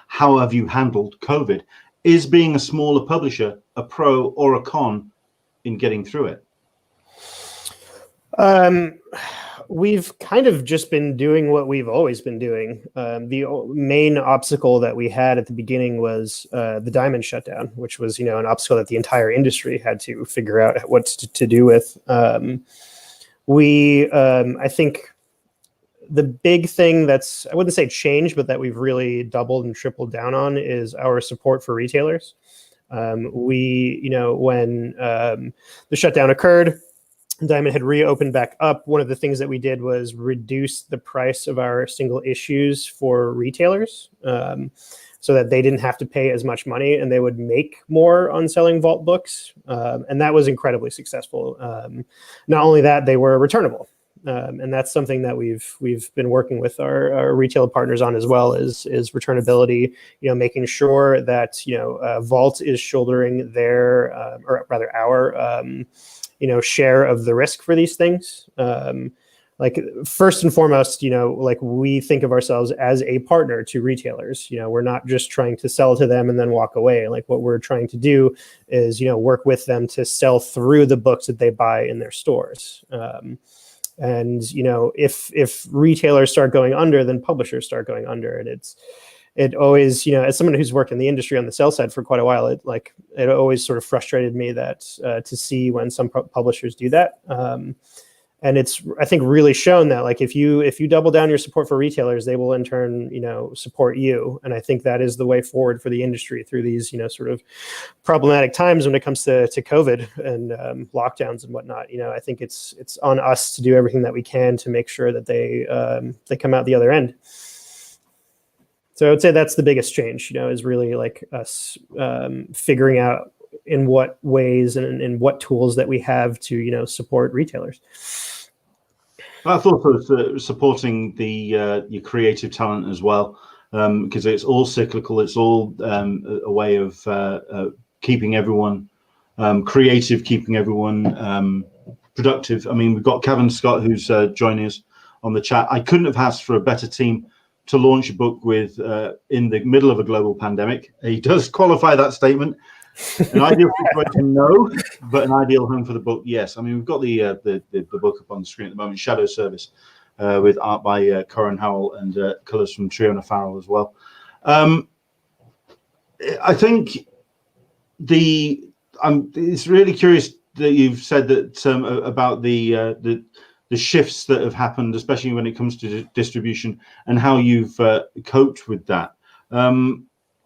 how have you handled COVID? Is being a smaller publisher a pro or a con in getting through it? We've kind of just been doing what we've always been doing. The main obstacle that we had at the beginning was the diamond shutdown, which was, an obstacle that the entire industry had to figure out what to do with. I think the big thing that's, I wouldn't say changed, but that we've really doubled and tripled down on is our support for retailers. When the shutdown occurred, Diamond had reopened back up. One of the things that we did was reduce the price of our single issues for retailers so that they didn't have to pay as much money and they would make more on selling Vault books. And that was incredibly successful. Not only that, they were returnable. And that's something that we've been working with our retail partners on as well, is returnability, making sure that, Vault is shouldering their, or rather our, share of the risk for these things. like first and foremost, like we think of ourselves as a partner to retailers. We're not just trying to sell to them and then walk away. Like what we're trying to do is, work with them to sell through the books that they buy in their stores. And if retailers start going under, then publishers start going under. And it always, as someone who's worked in the industry on the sales side for quite a while, it always sort of frustrated me that to see when some publishers do that. And it's, I think, really shown that like if you double down your support for retailers, they will in turn, support you. And I think that is the way forward for the industry through these, sort of problematic times when it comes to COVID and lockdowns and whatnot. I think it's on us to do everything that we can to make sure that they come out the other end. So I would say that's the biggest change, is really like us figuring out in what ways and in what tools that we have to, support retailers. I thought of supporting your creative talent as well, because it's all cyclical. It's all a way of keeping everyone creative, keeping everyone productive. I mean, we've got Kevin Scott who's joining us on the chat. I couldn't have asked for a better team to launch a book with in the middle of a global pandemic. He does qualify that statement. An ideal situation, no, but an ideal home for the book, yes. I mean, we've got the book up on the screen at the moment, Shadow Service, with art by Corin Howell and colours from Triona Farrell as well. I think it's really curious that you've said that about the shifts that have happened, especially when it comes to distribution, and how you've coped with that.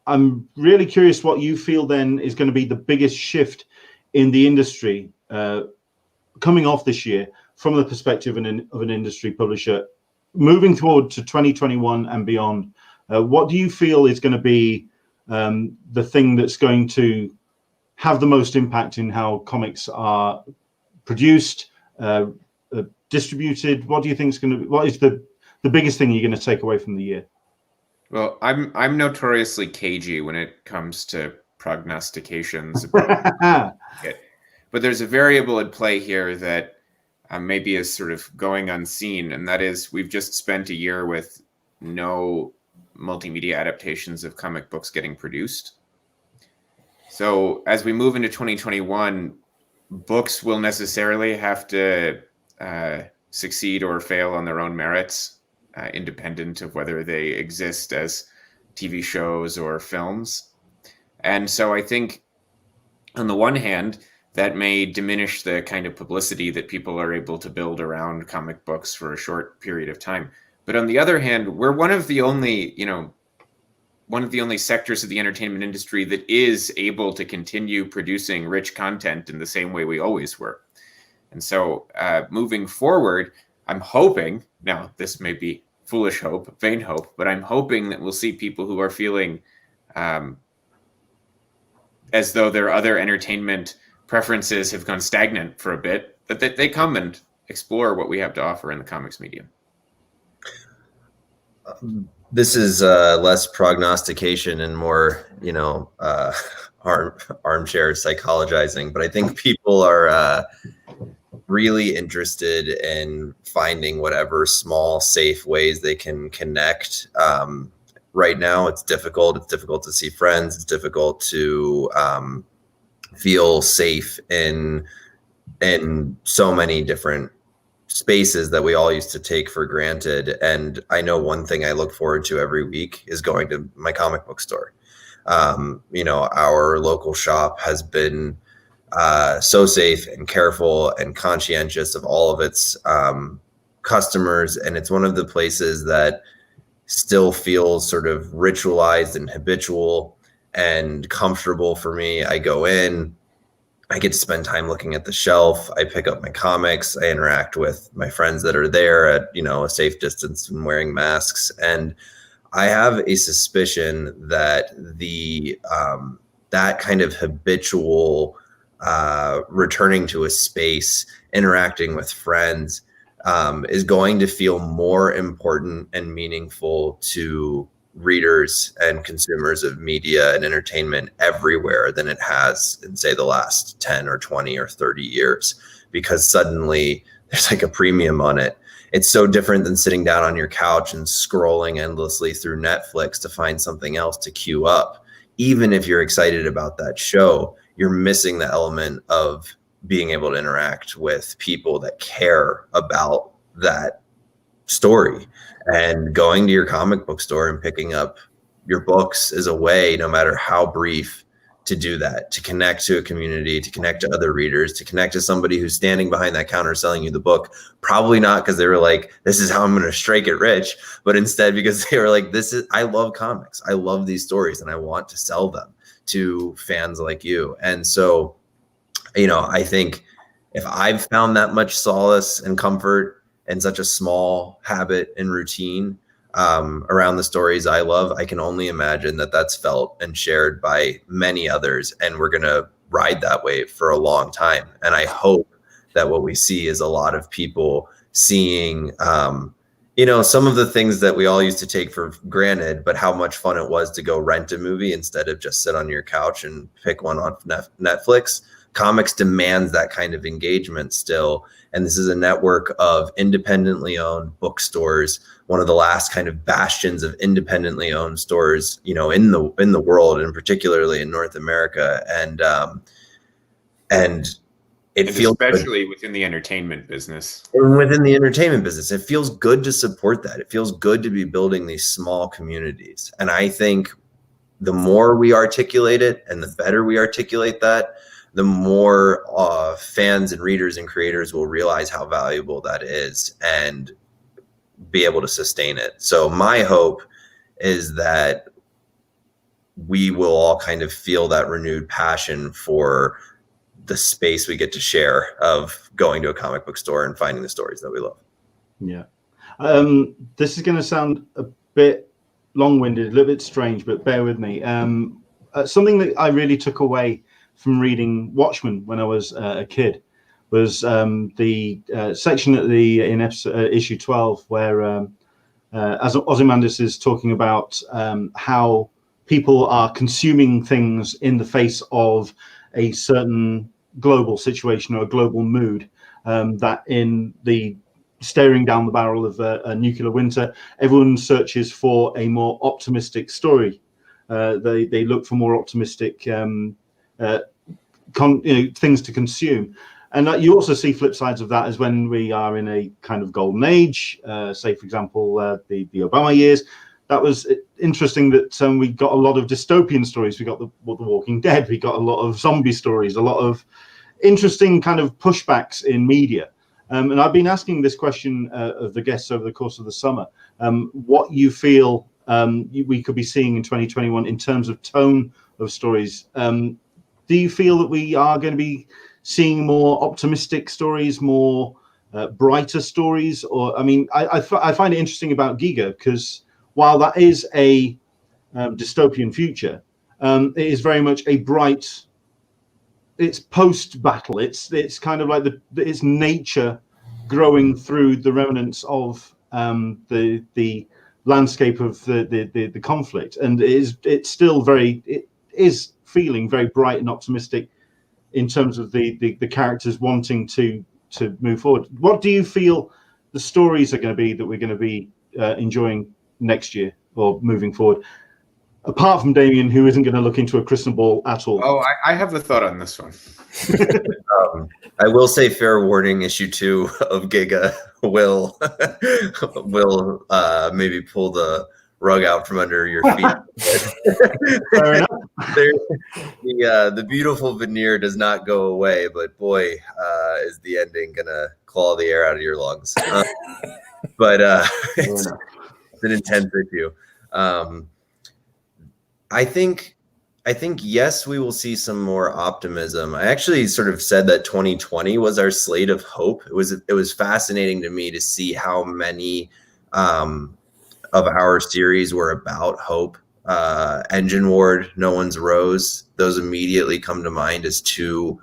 I'm really curious what you feel then is going to be the biggest shift in the industry coming off this year from the perspective of an industry publisher, moving forward to 2021 and beyond. What do you feel is going to be the thing that's going to have the most impact in how comics are produced, distributed? What do you think is going to be, what is the biggest thing you're going to take away from the year? Well, I'm notoriously cagey when it comes to prognostications about it. But there's a variable at play here that maybe is sort of going unseen, and that is we've just spent a year with no multimedia adaptations of comic books getting produced. So as we move into 2021, books will necessarily have to succeed or fail on their own merits, independent of whether they exist as TV shows or films. And so I think on the one hand, that may diminish the kind of publicity that people are able to build around comic books for a short period of time. But on the other hand, we're one of the only sectors of the entertainment industry that is able to continue producing rich content in the same way we always were. And so moving forward, I'm hoping, now this may be foolish hope, vain hope, but I'm hoping that we'll see people who are feeling as though their other entertainment preferences have gone stagnant for a bit, that they come and explore what we have to offer in the comics medium. This is less prognostication and more, armchair psychologizing, but I think people are really interested in finding whatever small, safe ways they can connect. Right now, it's difficult. It's difficult to see friends. It's difficult to feel safe in so many different spaces that we all used to take for granted. And I know one thing I look forward to every week is going to my comic book store. Our local shop has been so safe and careful and conscientious of all of its customers. And it's one of the places that still feels sort of ritualized and habitual and comfortable for me. I go in, I get to spend time looking at the shelf. I pick up my comics. I interact with my friends that are there at, a safe distance and wearing masks. And I have a suspicion that that kind of habitual returning to a space, interacting with friends, is going to feel more important and meaningful to readers and consumers of media and entertainment everywhere than it has in, say, the last 10 or 20 or 30 years, because suddenly there's like a premium on it. It's so different than sitting down on your couch and scrolling endlessly through Netflix to find something else to queue up. Even if you're excited about that show, you're missing the element of being able to interact with people that care about that story. And going to your comic book store and picking up your books is a way, no matter how brief, to do that, to connect to a community, to connect to other readers, to connect to somebody who's standing behind that counter selling you the book. Probably not because they were like, this is how I'm going to strike it rich, but instead because they were like, I love comics. I love these stories and I want to sell them to fans like you. And so, I think if I've found that much solace and comfort in such a small habit and routine around the stories I love, I can only imagine that that's felt and shared by many others. And we're going to ride that wave for a long time. And I hope that what we see is a lot of people seeing, some of the things that we all used to take for granted, but how much fun it was to go rent a movie instead of just sit on your couch and pick one on Netflix. Comics demands that kind of engagement still. And this is a network of independently owned bookstores, one of the last kind of bastions of independently owned stores, in the world, and particularly in North America. And it feels especially within the entertainment business. Within the entertainment business, it feels good to support that. It feels good to be building these small communities. And I think the more we articulate it and the better we articulate that, the more fans and readers and creators will realize how valuable that is and be able to sustain it. So my hope is that we will all kind of feel that renewed passion for the space we get to share of going to a comic book store and finding the stories that we love. Yeah. This is going to sound a bit long-winded, a little bit strange, but bear with me. Something that I really took away from reading Watchmen when I was a kid was the section in issue 12 where as Ozymandias is talking about how people are consuming things in the face of a certain global situation or a global mood, that in the staring down the barrel of a nuclear winter, everyone searches for a more optimistic story. They look for more optimistic things to consume. And you also see flip sides of that as when we are in a kind of golden age, say, for example, the Obama years. That was interesting that we got a lot of dystopian stories. We got the Walking Dead. We got a lot of zombie stories, a lot of interesting kind of pushbacks in media. And I've been asking this question of the guests over the course of the summer, what you feel we could be seeing in 2021 in terms of tone of stories. Do you feel that we are going to be seeing more optimistic stories, more brighter stories? Or, I find it interesting about Giga because while that is a dystopian future, it is very much a bright. It's post-battle. It's kind of like it's nature growing through the remnants of the landscape of the conflict, and it's still it is feeling very bright and optimistic in terms of the characters wanting to move forward. What do you feel the stories are going to be that we're going to be enjoying next year or moving forward? Apart from Damian, who isn't going to look into a crystal ball at all. Oh, I have the thought on this one. I will say, fair warning, issue 2 of Giga will maybe pull the rug out from under your feet. Fair enough. The beautiful veneer does not go away, but boy, is the ending gonna claw the air out of your lungs. It's an intense issue. I think yes, we will see some more optimism. I actually sort of said that 2020 was our slate of hope. It was fascinating to me to see how many of our series were about hope. Engine Ward, No One's Rose, those immediately come to mind as two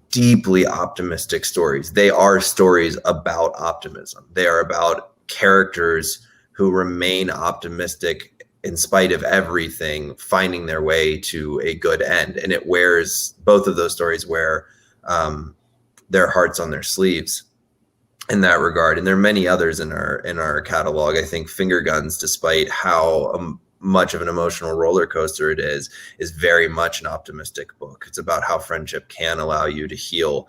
deeply optimistic stories. They are stories about optimism. They are about characters who remain optimistic in spite of everything, finding their way to a good end. And it wears, both of those stories wear their hearts on their sleeves in that regard. And there are many others in our catalog. I think Finger Guns, despite how much of an emotional roller coaster it is very much an optimistic book. It's about how friendship can allow you to heal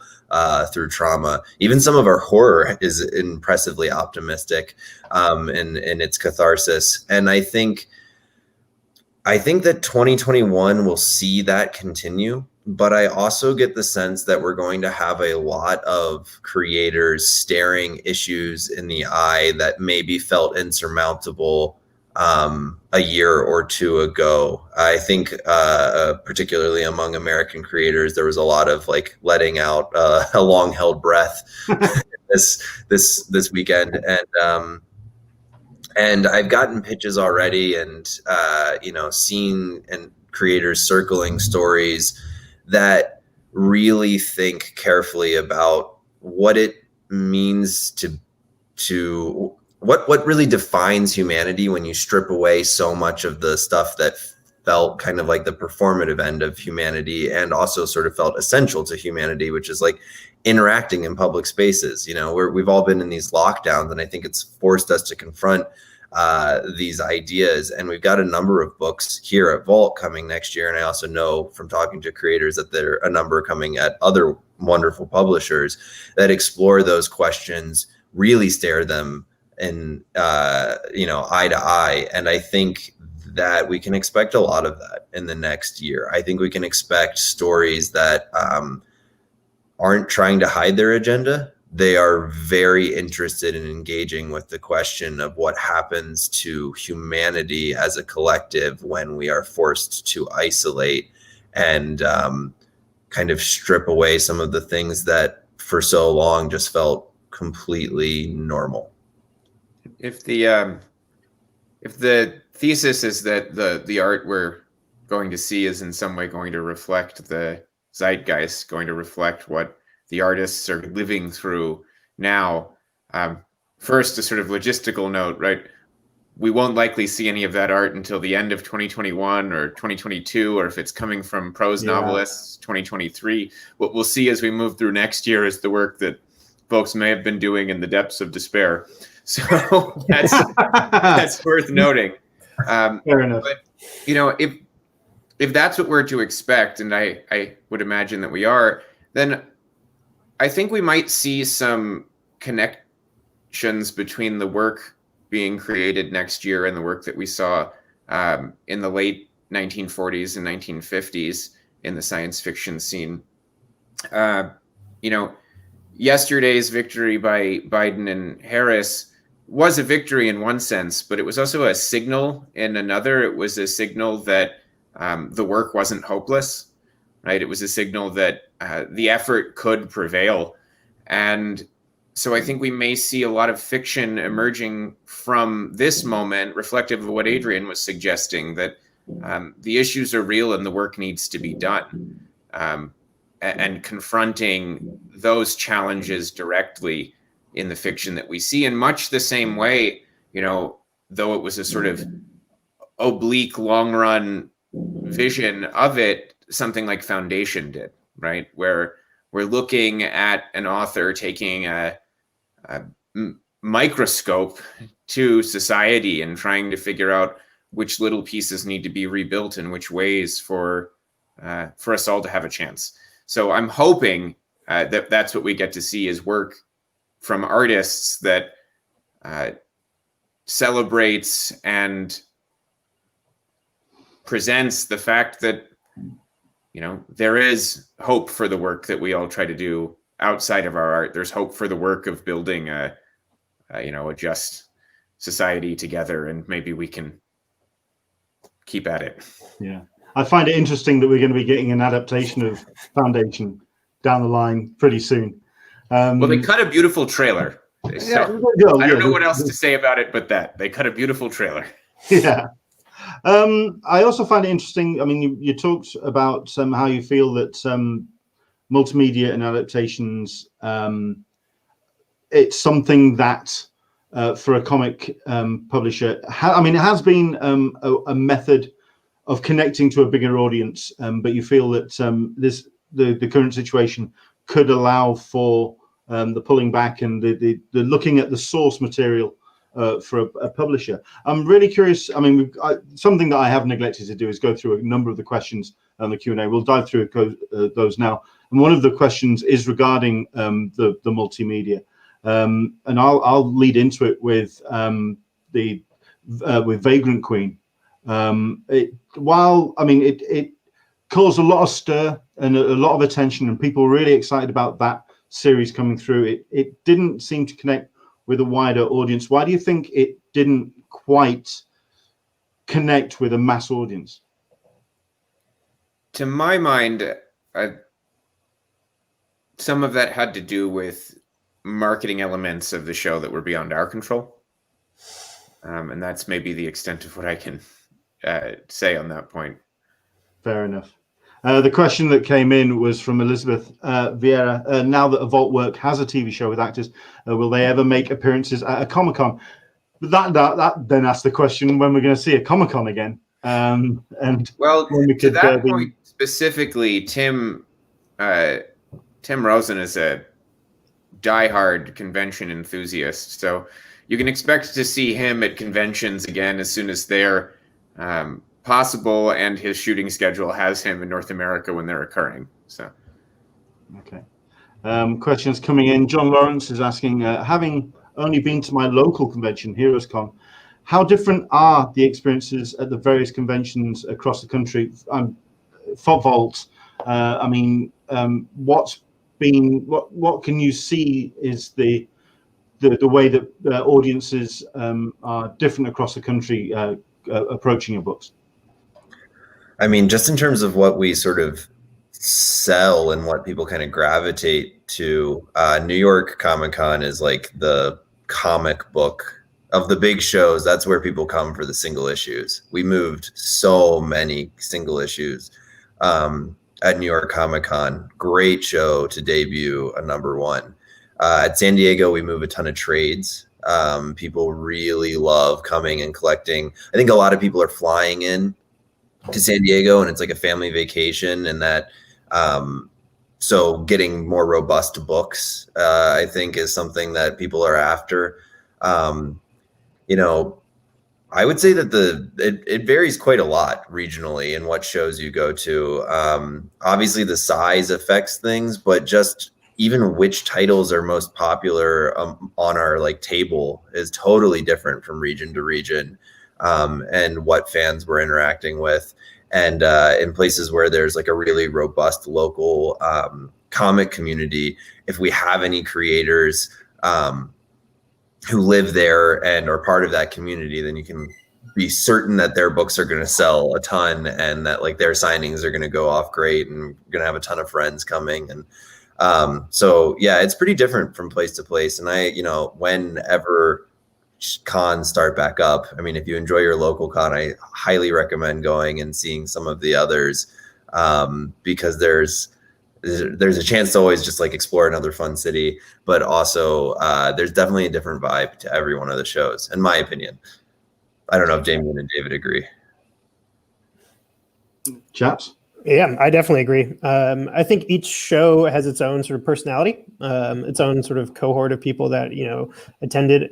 through trauma. Even some of our horror is impressively optimistic in its catharsis. And I think that 2021 will see that continue. But I also get the sense that we're going to have a lot of creators staring issues in the eye that maybe felt insurmountable a year or two ago. I think particularly among American creators, there was a lot of like letting out a long held breath this weekend. And I've gotten pitches already and seen and creators circling stories that really think carefully about what it means to what really defines humanity when you strip away so much of the stuff that felt kind of like the performative end of humanity and also sort of felt essential to humanity, which is like interacting in public spaces. We've all been in these lockdowns, and I think it's forced us to confront these ideas. And we've got a number of books here at Vault coming next year. And I also know from talking to creators that there are a number coming at other wonderful publishers that explore those questions, really stare them in, eye to eye. And I think that we can expect a lot of that in the next year. I think we can expect stories that aren't trying to hide their agenda. They are very interested in engaging with the question of what happens to humanity as a collective when we are forced to isolate and kind of strip away some of the things that for so long just felt completely normal. If the thesis is that the art we're going to see is in some way going to reflect the zeitgeist, going to reflect what the artists are living through now. First, a sort of logistical note, right? We won't likely see any of that art until the end of 2021 or 2022, or if it's coming from prose novelists, 2023. What we'll see as we move through next year is the work that folks may have been doing in the depths of despair. So that's worth noting. Fair enough. But, if that's what we're to expect, and I would imagine that we are, then I think we might see some connections between the work being created next year and the work that we saw in the late 1940s and 1950s in the science fiction scene. Yesterday's victory by Biden and Harris was a victory in one sense, but it was also a signal in another. It was a signal that the work wasn't hopeless, right? It was a signal that the effort could prevail. And so I think we may see a lot of fiction emerging from this moment, reflective of what Adrian was suggesting, that the issues are real and the work needs to be done. And confronting those challenges directly in the fiction that we see in much the same way, though it was a sort of oblique long run vision of it, something like Foundation did, right? Where we're looking at an author taking a microscope to society and trying to figure out which little pieces need to be rebuilt in which ways for us all to have a chance. So I'm hoping that that's what we get to see is work from artists that celebrates and presents the fact that, there is hope for the work that we all try to do outside of our art. There's hope for the work of building a just society together, and maybe we can keep at it. Yeah. I find it interesting that we're going to be getting an adaptation of Foundation down the line pretty soon. Well, they cut a beautiful trailer. So I don't know what else to say about it, but that they cut a beautiful trailer. Yeah. I also find it interesting. I mean, you talked about how you feel that multimedia and adaptations, it's something that for a comic publisher. It has been a method of connecting to a bigger audience, but you feel that the current situation could allow for the pulling back and the looking at the source material for a publisher. I'm really curious. Something that I have neglected to do is go through a number of the questions on the Q&A. We'll dive through those now. And one of the questions is regarding the multimedia, and I'll lead into it with Vagrant Queen. It caused a lot of stir and a lot of attention, and people were really excited about that series coming through. It didn't seem to connect with a wider audience. Why do you think it didn't quite connect with a mass audience? To my mind, some of that had to do with marketing elements of the show that were beyond our control. And that's maybe the extent of what I can say on that point. Fair enough. The question that came in was from Elizabeth Vieira. Now that Vault Work has a TV show with actors, will they ever make appearances at a Comic-Con? That then asks the question when we're going to see a Comic-Con again. And well, to that point specifically, Tim Rosen is a diehard convention enthusiast, so you can expect to see him at conventions again as soon as they're possible, and his shooting schedule has him in North America when they're occurring. So, okay. Questions coming in. John Lawrence is asking, having only been to my local convention, Heroes Con, how different are the experiences at the various conventions across the country? For Vault, what can you see is the way that audiences are different across the country approaching your books? Just in terms of what we sort of sell and what people kind of gravitate to, New York Comic Con is like the comic book of the big shows. That's where people come for the single issues. We moved so many single issues at New York Comic Con. Great show to debut a #1. At San Diego, we move a ton of trades. People really love coming and collecting. I think a lot of people are flying in to San Diego, and it's like a family vacation, and that so getting more robust books I think is something that people are after. I would say that it varies quite a lot regionally in what shows you go to. Obviously the size affects things, but just even which titles are most popular on our table is totally different from region to region. And what fans we're interacting with. And in places where there's a really robust local comic community, if we have any creators who live there and are part of that community, then you can be certain that their books are going to sell a ton, and that their signings are going to go off great, and you're going to have a ton of friends coming. And so yeah, it's pretty different from place to place. And whenever cons start back up, if you enjoy your local con, I highly recommend going and seeing some of the others, because there's a chance to always just explore another fun city, but also there's definitely a different vibe to every one of the shows, in my opinion. I don't know if Damian and David agree. Chaps? Yeah, I definitely agree. I think each show has its own sort of personality, its own sort of cohort of people that, attended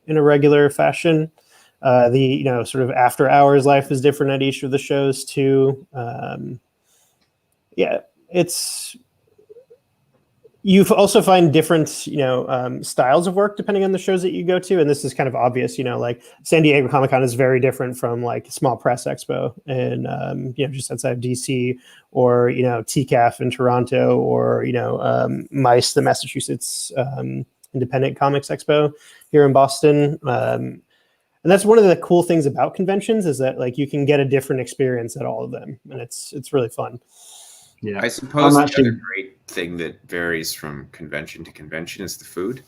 in a regular fashion. The, sort of after hours life is different at each of the shows too. Yeah, you also find different, styles of work depending on the shows that you go to. And this is kind of obvious, San Diego Comic-Con is very different from Small Press Expo and, just outside of DC, or, TCAF in Toronto, or, MICE, the Massachusetts Independent Comics Expo here in Boston. And that's one of the cool things about conventions, is that you can get a different experience at all of them. And it's really fun. Yeah, I suppose the other great thing that varies from convention to convention is the food.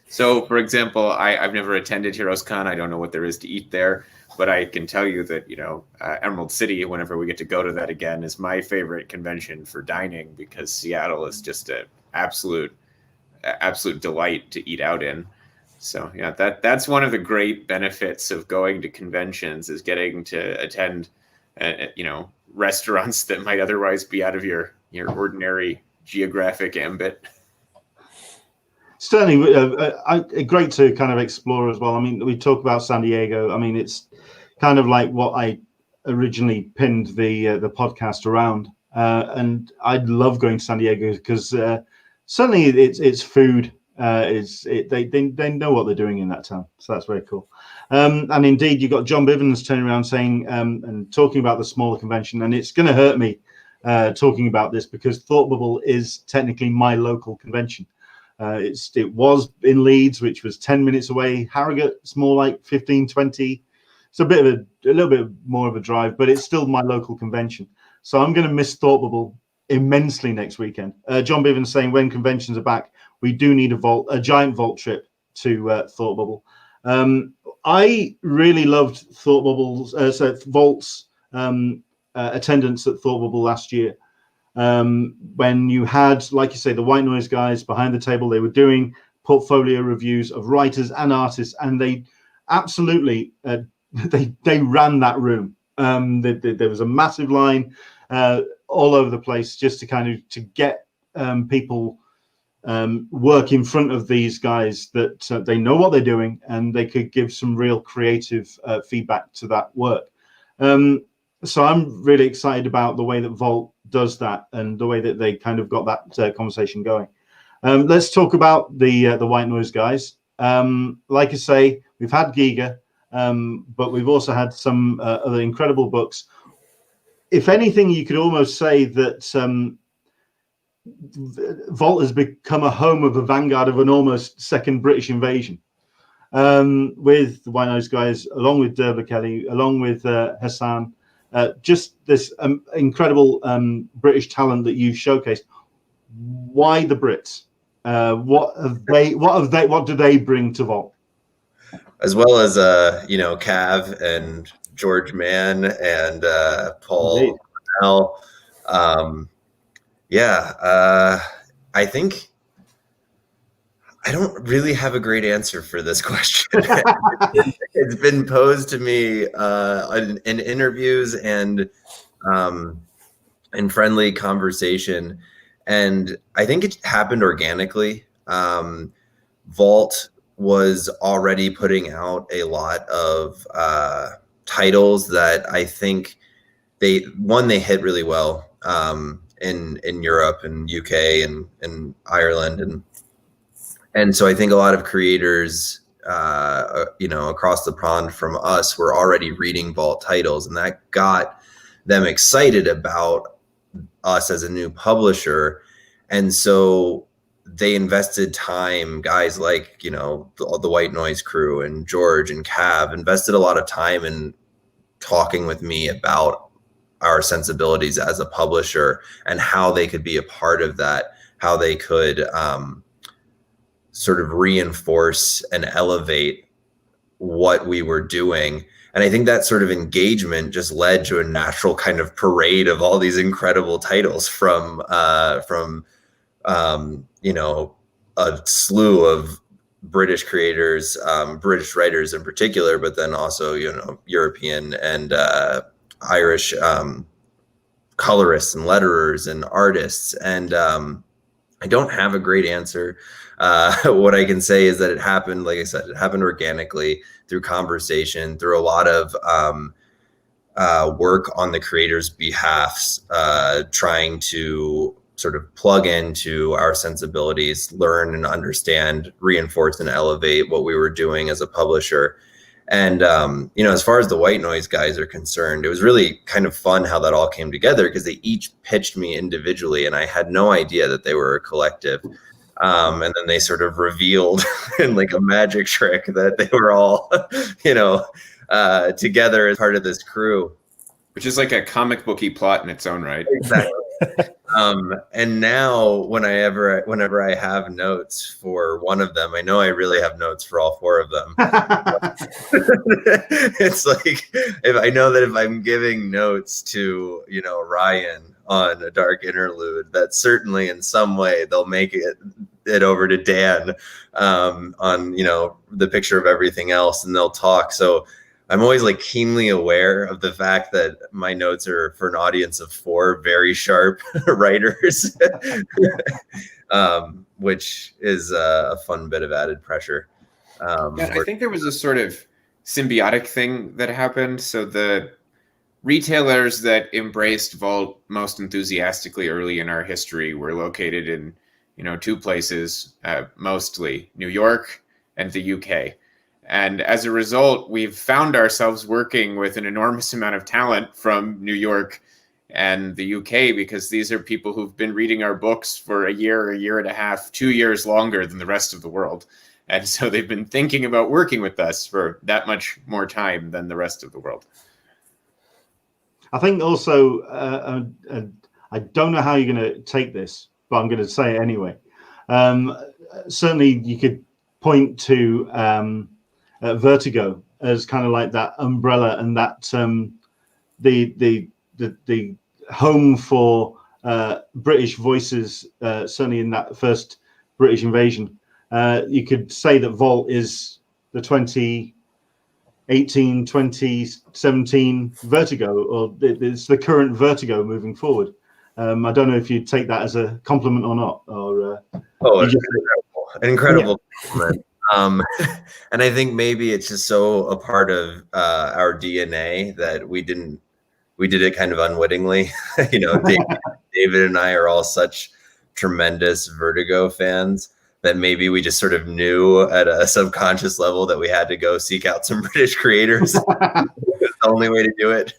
So, for example, I've never attended Heroes Con. I don't know what there is to eat there, but I can tell you that, Emerald City, whenever we get to go to that again, is my favorite convention for dining, because Seattle is just an absolute absolute delight to eat out in. So yeah, that's one of the great benefits of going to conventions, is getting to attend, restaurants that might otherwise be out of your ordinary geographic ambit. Certainly, great to kind of explore as well. I mean, we talk about San Diego. I mean, it's kind of like what I originally pinned the podcast around, and I love going to San Diego because certainly it's food. They know what they're doing in that town, so that's very cool. And indeed, you got John Bivens turning around saying and talking about the smaller convention, and it's going to hurt me talking about this because Thought Bubble is technically my local convention. It was in Leeds, which was 10 minutes away. Harrogate's more like 15, 20. It's a little bit more of a drive, but it's still my local convention. So I'm going to miss Thought Bubble immensely next weekend. John Bivens saying when conventions are back, we do need a giant vault trip to Thought Bubble. I really loved Thought Bubble's Vault's attendance at Thought Bubble last year. When you had, like you say, the White Noise guys behind the table, they were doing portfolio reviews of writers and artists, and they absolutely they ran that room. There was a massive line all over the place just to get people work in front of these guys that they know what they're doing, and they could give some real creative feedback to that work. So I'm really excited about the way that Vault does that and the way that they kind of got that conversation going. Let's talk about the White Noise guys. Like I say, we've had Giga, but we've also had some other incredible books. If anything, you could almost say that Vault has become a home of a vanguard of an almost second British invasion, with the White Noise guys, along with Deibert Kelly, along with Hassan. Just this incredible British talent that you showcased. Why the Brits? What do they bring to Vault? As well as Cav and George Mann and Paul Cornell. I think I don't really have a great answer for this question. It's been posed to me in interviews and in friendly conversation, and I think it happened organically. Vault was already putting out a lot of titles that I think they hit really well in Europe and UK and Ireland, and so I think a lot of creators across the pond from us were already reading Vault titles, and that got them excited about us as a new publisher. And so they invested time, guys like, the White Noise crew and George and Cav invested a lot of time in talking with me about our sensibilities as a publisher and how they could be a part of that, how they could sort of reinforce and elevate what we were doing. And I think that sort of engagement just led to a natural kind of parade of all these incredible titles from a slew of British creators, British writers in particular, but then also, European and Irish colorists and letterers and artists. And I don't have a great answer. What I can say is that it happened, like I said, it happened organically through conversation, through a lot of work on the creators' behalfs, trying to sort of plug into our sensibilities, learn and understand, reinforce and elevate what we were doing as a publisher. And, as far as the White Noise guys are concerned, it was really kind of fun how that all came together because they each pitched me individually and I had no idea that they were a collective. And then they sort of revealed in like a magic trick that they were all, together as part of this crew. Which is like a comic booky plot in its own right. Exactly. And now whenever I have notes for one of them, I know I really have notes for all four of them. It's like, if I know that if I'm giving notes to, Ryan on A Dark Interlude, that certainly in some way they'll make it it over to Dan on, you know, the picture of everything else, and they'll talk. So I'm always like keenly aware of the fact that my notes are for an audience of 4 very sharp writers, which is a fun bit of added pressure. I think there was a sort of symbiotic thing that happened. So the retailers that embraced Vault most enthusiastically early in our history were located in, you know, 2 places, mostly New York and the UK. And as a result, we've found ourselves working with an enormous amount of talent from New York and the UK, because these are people who've been reading our books for a year and a half, 2 years longer than the rest of the world. And so they've been thinking about working with us for that much more time than the rest of the world. I think also, I don't know how you're going to take this, but I'm going to say it anyway. Certainly, you could point to Vertigo as kind of like that umbrella, and that the home for British voices, certainly in that first British invasion. You could say that Vault is the 2018, 2017 Vertigo, or it's the current Vertigo moving forward. I don't know if you take that as a compliment or not. Or an incredible compliment. And I think maybe it's just so a part of our DNA that we did it kind of unwittingly. You know, David and I are all such tremendous Vertigo fans that maybe we just sort of knew at a subconscious level that we had to go seek out some British creators. It's the only way to do it.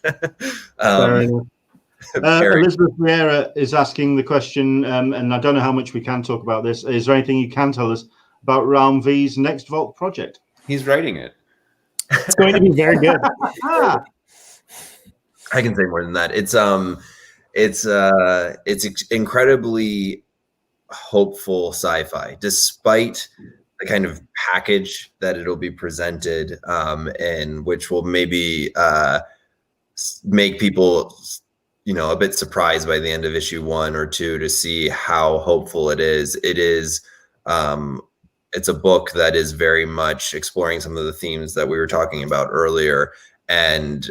Elizabeth Vieira is asking the question, and I don't know how much we can talk about this. Is there anything you can tell us about Realm V's next Vault project? He's writing it. It's going to be very good. I can say more than that. It's incredibly hopeful sci-fi, despite the kind of package that it'll be presented, and which will maybe make people, you know, a bit surprised by the end of issue 1 or 2 to see how hopeful it is. It's a book that is very much exploring some of the themes that we were talking about earlier, and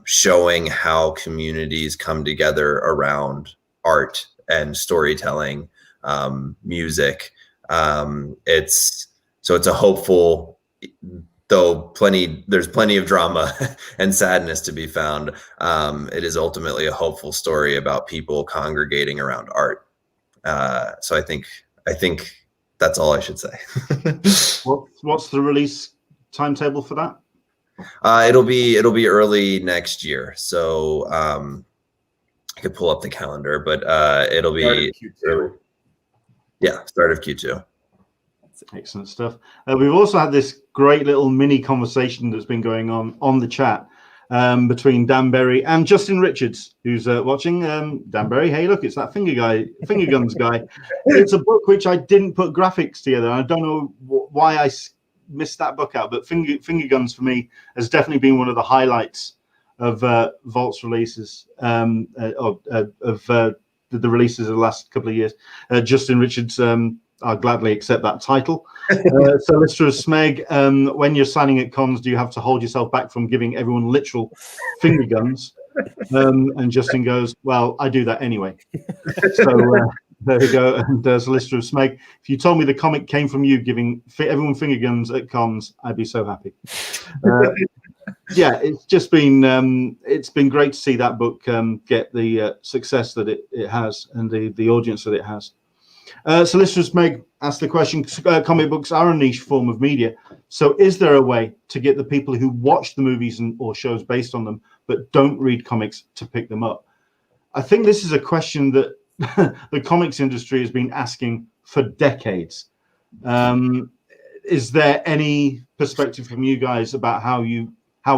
showing how communities come together around art and storytelling, music. It's a hopeful, though there's plenty of drama and sadness to be found. It is ultimately a hopeful story about people congregating around art. So I think that's all I should say. What's the release timetable for that? It'll be early next year. So I could pull up the calendar, but it'll be start of Q2. Excellent stuff. We've also had this great little mini conversation that's been going on the chat between Dan Berry and Justin Richards, who's watching. Dan Berry, hey, look, it's that finger guns guy. It's a book which I didn't put graphics together. I don't know why I missed that book out, but finger guns for me has definitely been one of the highlights of Vault's releases, of the releases of the last couple of years. Justin Richards, I'll gladly accept that title. Solicitor Smeg, when you're signing at cons, do you have to hold yourself back from giving everyone literal finger guns? And Justin goes, well, I do that anyway. So there we go. And Solicitor Smeg, if you told me the comic came from you giving everyone finger guns at cons, I'd be so happy. Yeah, it's just been it's been great to see that book get the success that it has, and the audience that it has. Solicitor Meg asked the question, comic books are a niche form of media, so is there a way to get the people who watch the movies or shows based on them but don't read comics to pick them up? I think this is a question that the comics industry has been asking for decades. Is there any perspective from you guys about how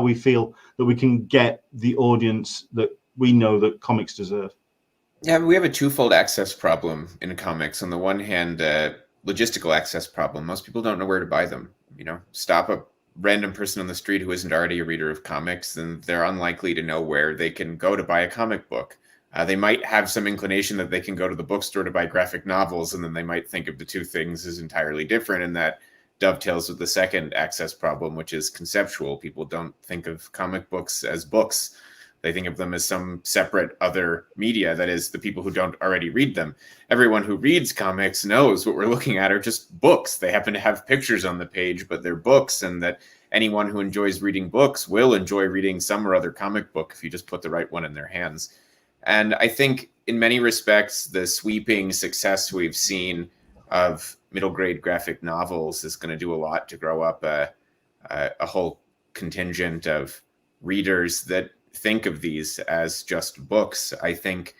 we feel that we can get the audience that we know that comics deserve? Yeah, we have a twofold access problem in comics. On the one hand, logistical access problem. Most people don't know where to buy them. You know, stop a random person on the street who isn't already a reader of comics, and they're unlikely to know where they can go to buy a comic book. They might have some inclination that they can go to the bookstore to buy graphic novels, and then they might think of the two things as entirely different, and that dovetails with the second access problem, which is conceptual. People don't think of comic books as books. They think of them as some separate other media, that is, the people who don't already read them. Everyone who reads comics knows what we're looking at are just books. They happen to have pictures on the page, but they're books, and that anyone who enjoys reading books will enjoy reading some or other comic book if you just put the right one in their hands. And I think in many respects, the sweeping success we've seen of middle grade graphic novels is going to do a lot to grow up a whole contingent of readers that think of these as just books. I think,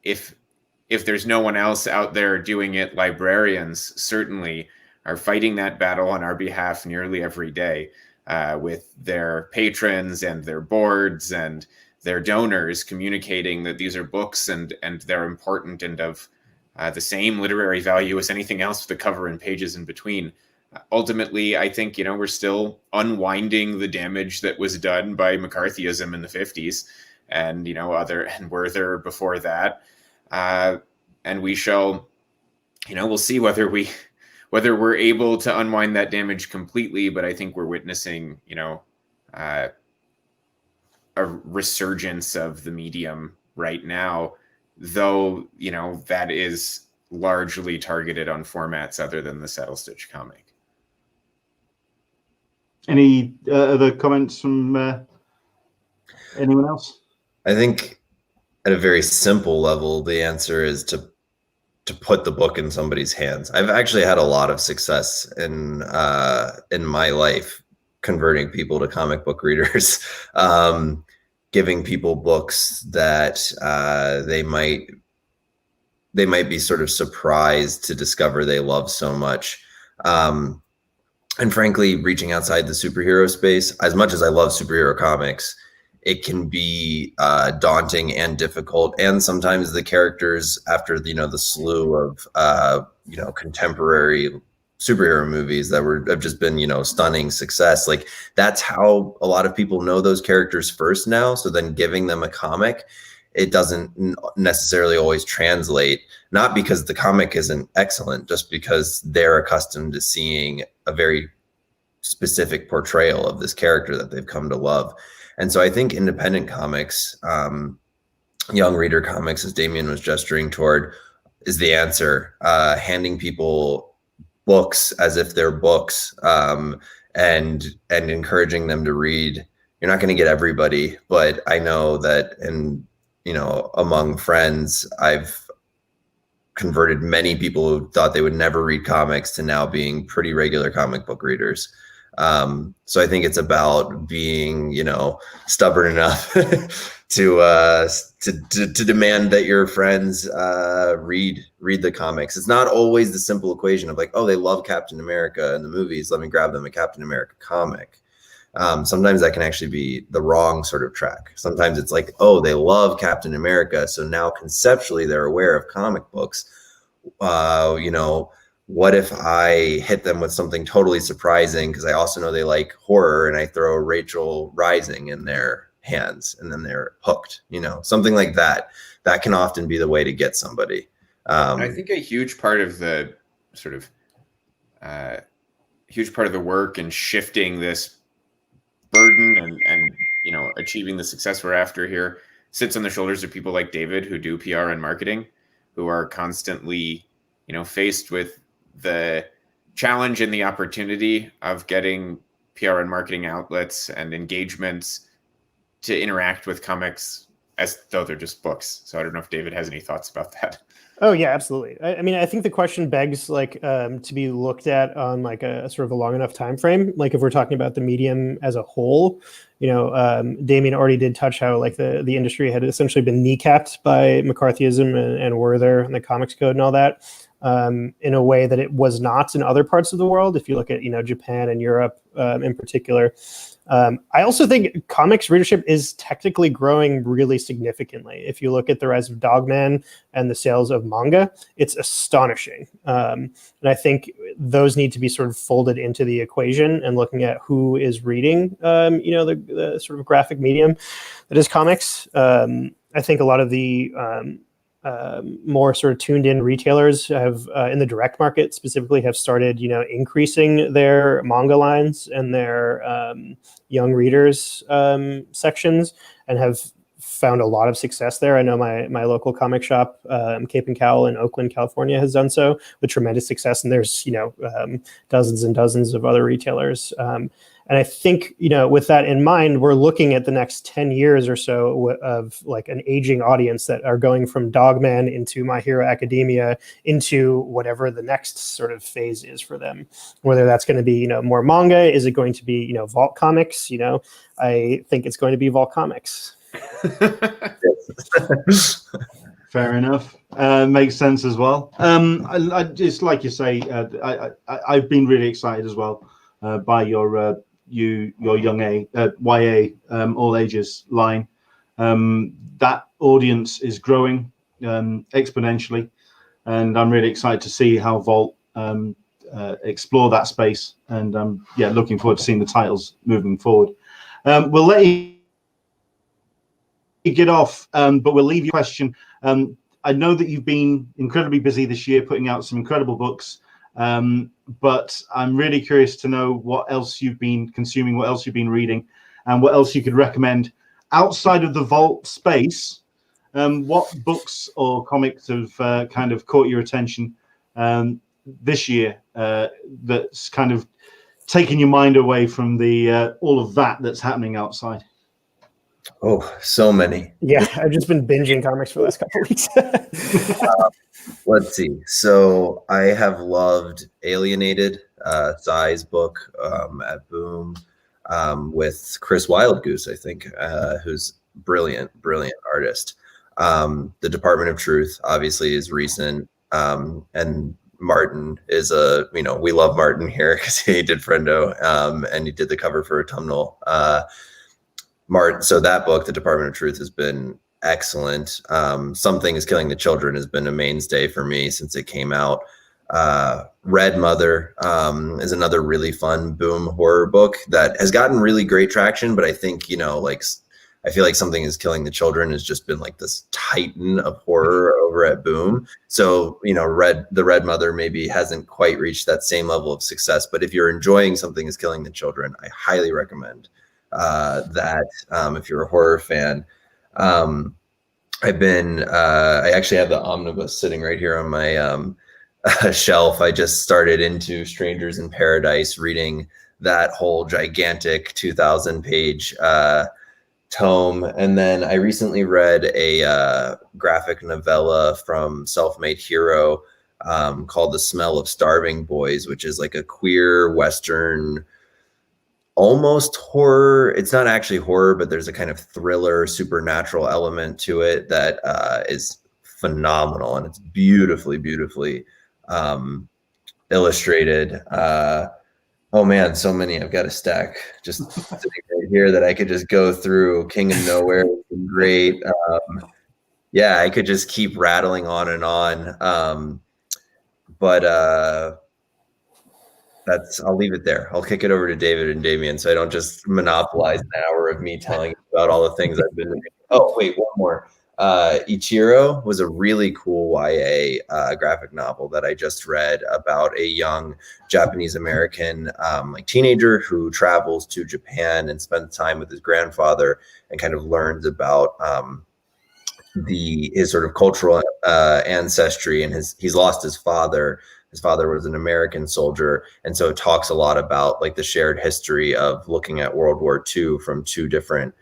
if there's no one else out there doing it, librarians certainly are fighting that battle on our behalf nearly every day with their patrons and their boards and their donors, communicating that these are books and they're important and of the same literary value as anything else with the cover and pages in between. Ultimately, I think, we're still unwinding the damage that was done by McCarthyism in the 50s and, and Werther before that. And we shall, we'll see whether we're able to unwind that damage completely, but I think we're witnessing, a resurgence of the medium right now, though, that is largely targeted on formats other than the saddle stitch comic. Any other comments from anyone else? I think at a very simple level, the answer is to put the book in somebody's hands. I've actually had a lot of success in my life converting people to comic book readers, giving people books that they might be sort of surprised to discover they love so much. And frankly, reaching outside the superhero space, as much as I love superhero comics, it can be daunting and difficult. And sometimes the characters, after the slew of contemporary superhero movies that have just been stunning success, like that's how a lot of people know those characters first now. So then giving them a comic, it doesn't necessarily always translate, not because the comic isn't excellent, just because they're accustomed to seeing a very specific portrayal of this character that they've come to love. And so I think independent comics, young reader comics, as Damian was gesturing toward, is the answer. Handing people books as if they're books, and encouraging them to read. You're not going to get everybody, but I know that among friends, I've converted many people who thought they would never read comics to now being pretty regular comic book readers. So I think it's about being, stubborn enough to demand that your friends read the comics. It's not always the simple equation of like, oh, they love Captain America in the movies, let me grab them a Captain America comic. Sometimes that can actually be the wrong sort of track. Sometimes it's like, oh, they love Captain America, so now conceptually they're aware of comic books. What if I hit them with something totally surprising, because I also know they like horror, and I throw Rachel Rising in their hands and then they're hooked, something like that. That can often be the way to get somebody. I think a huge part of the sort of work in shifting this burden and achieving the success we're after here sits on the shoulders of people like David, who do PR and marketing, who are constantly faced with the challenge and the opportunity of getting PR and marketing outlets and engagements to interact with comics as though they're just books. So I don't know if David has any thoughts about that. Oh yeah, absolutely. I mean, I think the question begs to be looked at on like a sort of a long enough time frame. Like if we're talking about the medium as a whole, Damian already did touch how like the industry had essentially been kneecapped by McCarthyism and Werther and the Comics Code and all that, in a way that it was not in other parts of the world. If you look at Japan and Europe in particular. I also think comics readership is technically growing really significantly. If you look at the rise of Dogman and the sales of manga, it's astonishing. And I think those need to be sort of folded into the equation, and looking at who is reading, the sort of graphic medium that is comics. I think a lot of the more sort of tuned in retailers have in the direct market specifically have started, increasing their manga lines and their young readers sections, and have found a lot of success there. I know my local comic shop, Cape and Cowl in Oakland, California, has done so with tremendous success. And there's, dozens and dozens of other retailers. And I think, with that in mind, we're looking at the next 10 years or so of like an aging audience that are going from Dogman into My Hero Academia into whatever the next sort of phase is for them. Whether that's going to be, more manga, is it going to be, Vault Comics? I think it's going to be Vault Comics. Fair enough. Makes sense as well. I just like you say, I've been really excited as well by your young YA all ages line. That audience is growing exponentially, and I'm really excited to see how Vault explore that space. And looking forward to seeing the titles moving forward. We'll let you get off, but we'll leave you a question. I know that you've been incredibly busy this year putting out some incredible books, but I'm really curious to know what else you've been consuming, what else you've been reading, and what else you could recommend outside of the Vault space. What books or comics have kind of caught your attention this year that's kind of taken your mind away from the all of that's happening outside? Oh, so many. Yeah, I've just been binging comics for the last couple of weeks. Let's see. So I have loved Alienated, Sai's book at Boom, with Chris Wildgoose, I think, who's brilliant artist. The Department of Truth obviously is recent, and Martin is we love Martin here because he did Friendo, and he did the cover for Autumnal. So that book, The Department of Truth, has been excellent. Something is Killing the Children has been a mainstay for me since it came out. Red Mother is another really fun Boom horror book that has gotten really great traction, but I think, I feel like Something is Killing the Children has just been like this titan of horror over at Boom. So, the Red Mother maybe hasn't quite reached that same level of success, but if you're enjoying Something is Killing the Children, I highly recommend that if you're a horror fan. I actually have the omnibus sitting right here on my shelf. I just started into Strangers in Paradise, reading that whole gigantic 2,000-page tome. And then I recently read a graphic novella from Self-Made Hero called The Smell of Starving Boys, which is like a queer Western almost horror. It's not actually horror, but there's a kind of thriller supernatural element to it that is phenomenal, and it's beautifully illustrated. Oh man, so many. I've got a stack just sitting right here that I could just go through. King of Nowhere has been great. I could just keep rattling on and on. I'll leave it there. I'll kick it over to David and Damian so I don't just monopolize an hour of me telling you about all the things I've been reading. Oh, wait, one more. Ichiro was a really cool YA graphic novel that I just read about a young Japanese American teenager who travels to Japan and spends time with his grandfather and kind of learns about his sort of cultural ancestry, and he's lost his father. His father was an American soldier, and so it talks a lot about like the shared history of looking at World War II from two different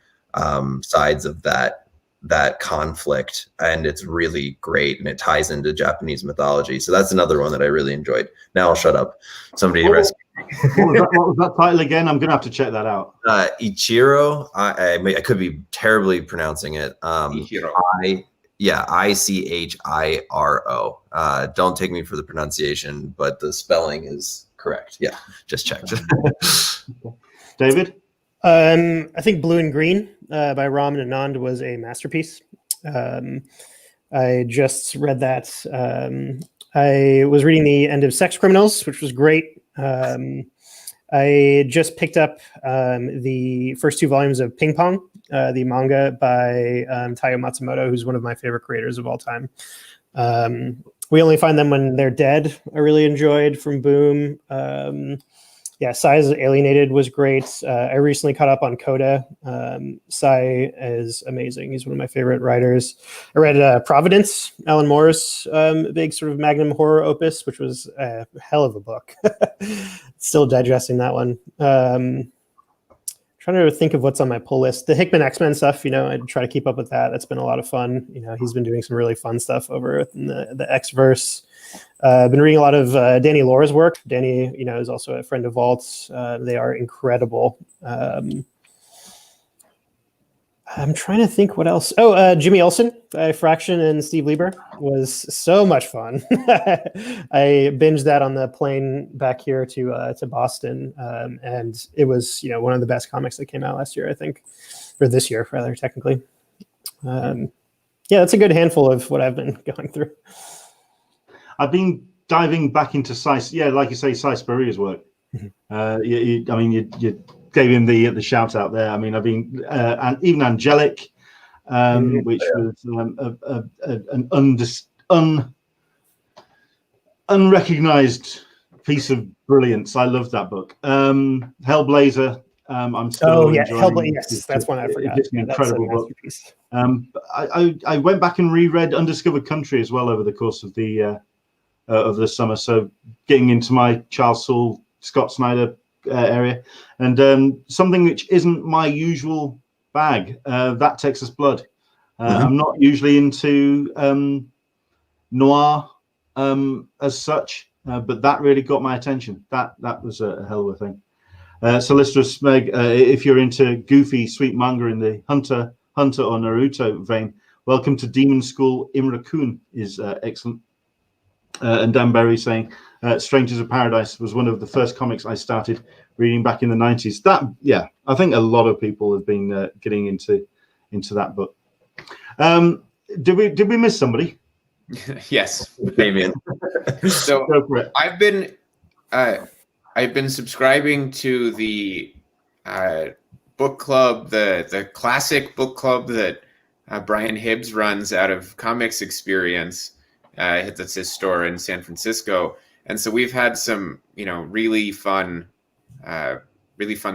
sides of that conflict, and it's really great, and it ties into Japanese mythology. So that's another one that I really enjoyed. Now I'll shut up. Somebody rescue me. What was that title again? I'm gonna have to check that out. Ichiro. I could be terribly pronouncing it. Ichiro. Ichiro. Don't take me for the pronunciation, but the spelling is correct. Yeah, just checked. David? I think Blue and Green by Ram and Anand was a masterpiece. I just read that I was reading the end of Sex Criminals, which was great. I just picked up the first 2 volumes of Ping Pong, the manga by Taiyo Matsumoto, who's one of my favorite creators of all time. We Only Find Them When They're Dead, I really enjoyed, from Boom. Sai's Alienated was great. I recently caught up on Coda. Sai is amazing. He's one of my favorite writers. I read Providence, Alan Moore's big sort of magnum horror opus, which was a hell of a book. Still digesting that one. Trying to think of what's on my pull list. The Hickman X-Men stuff, I try to keep up with that. That's been a lot of fun. He's been doing some really fun stuff over in the X-verse. I've been reading a lot of Danny Laura's work. Danny, is also a friend of Walt's. They are incredible. I'm trying to think what else. Oh, Jimmy Olsen, Fraction, and Steve Lieber was so much fun. I binged that on the plane back here to Boston, and it was one of the best comics that came out last year, I think, or this year rather, technically. That's a good handful of what I've been going through. I've been diving back into like you say, Sai Spurrier's work. You gave him the shout out there. I've been and even Angelic, which was an unrecognized piece of brilliance. I love that book. Hellblazer. I'm still enjoying. Hellblazer. Yes, that's one I forgot. It's an incredible book. I went back and reread Undiscovered Country as well over the course of the summer. So getting into my Charles Soule, Scott Snyder area, and something which isn't my usual bag, That Texas Blood. I'm not usually into noir as such, but that really got my attention. That was a hell of a thing. Solicitor Smeg, if you're into goofy sweet manga in the Hunter or Naruto vein, welcome to Demon School. Imra-kun is excellent. And Dan Berry saying Strangers of Paradise was one of the first comics I started reading back in the 90s. I think a lot of people have been getting into that book. Did we miss somebody? Yes, Damian. So I've been subscribing to the book club, the classic book club that Brian Hibbs runs out of Comics Experience. That's his store in San Francisco, and so we've had some, really fun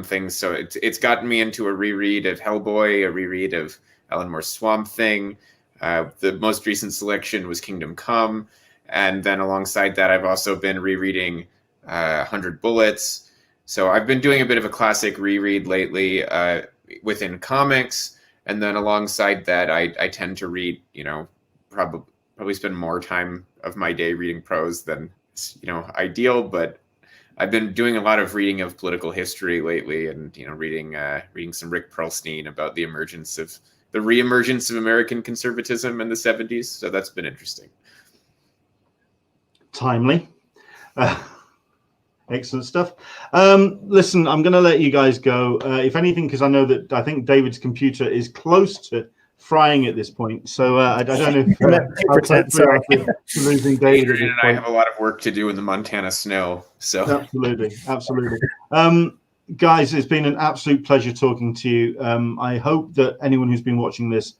things. So it's gotten me into a reread of Hellboy, a reread of Alan Moore's Swamp Thing. The most recent selection was Kingdom Come, and then alongside that, I've also been rereading 100 Bullets. So I've been doing a bit of a classic reread lately within comics, and then alongside that, I tend to read, probably spend more time of my day reading prose than ideal, but I've been doing a lot of reading of political history lately, and reading some Rick Perlstein about the reemergence of American conservatism in the 70s. So that's been interesting. Timely. Excellent stuff. Listen, I'm going to let you guys go. If anything, because I think David's computer is close to frying at this point. So I don't know if losing David. Adrian and I have a lot of work to do in the Montana snow. So absolutely. Guys, it's been an absolute pleasure talking to you. I hope that anyone who's been watching this,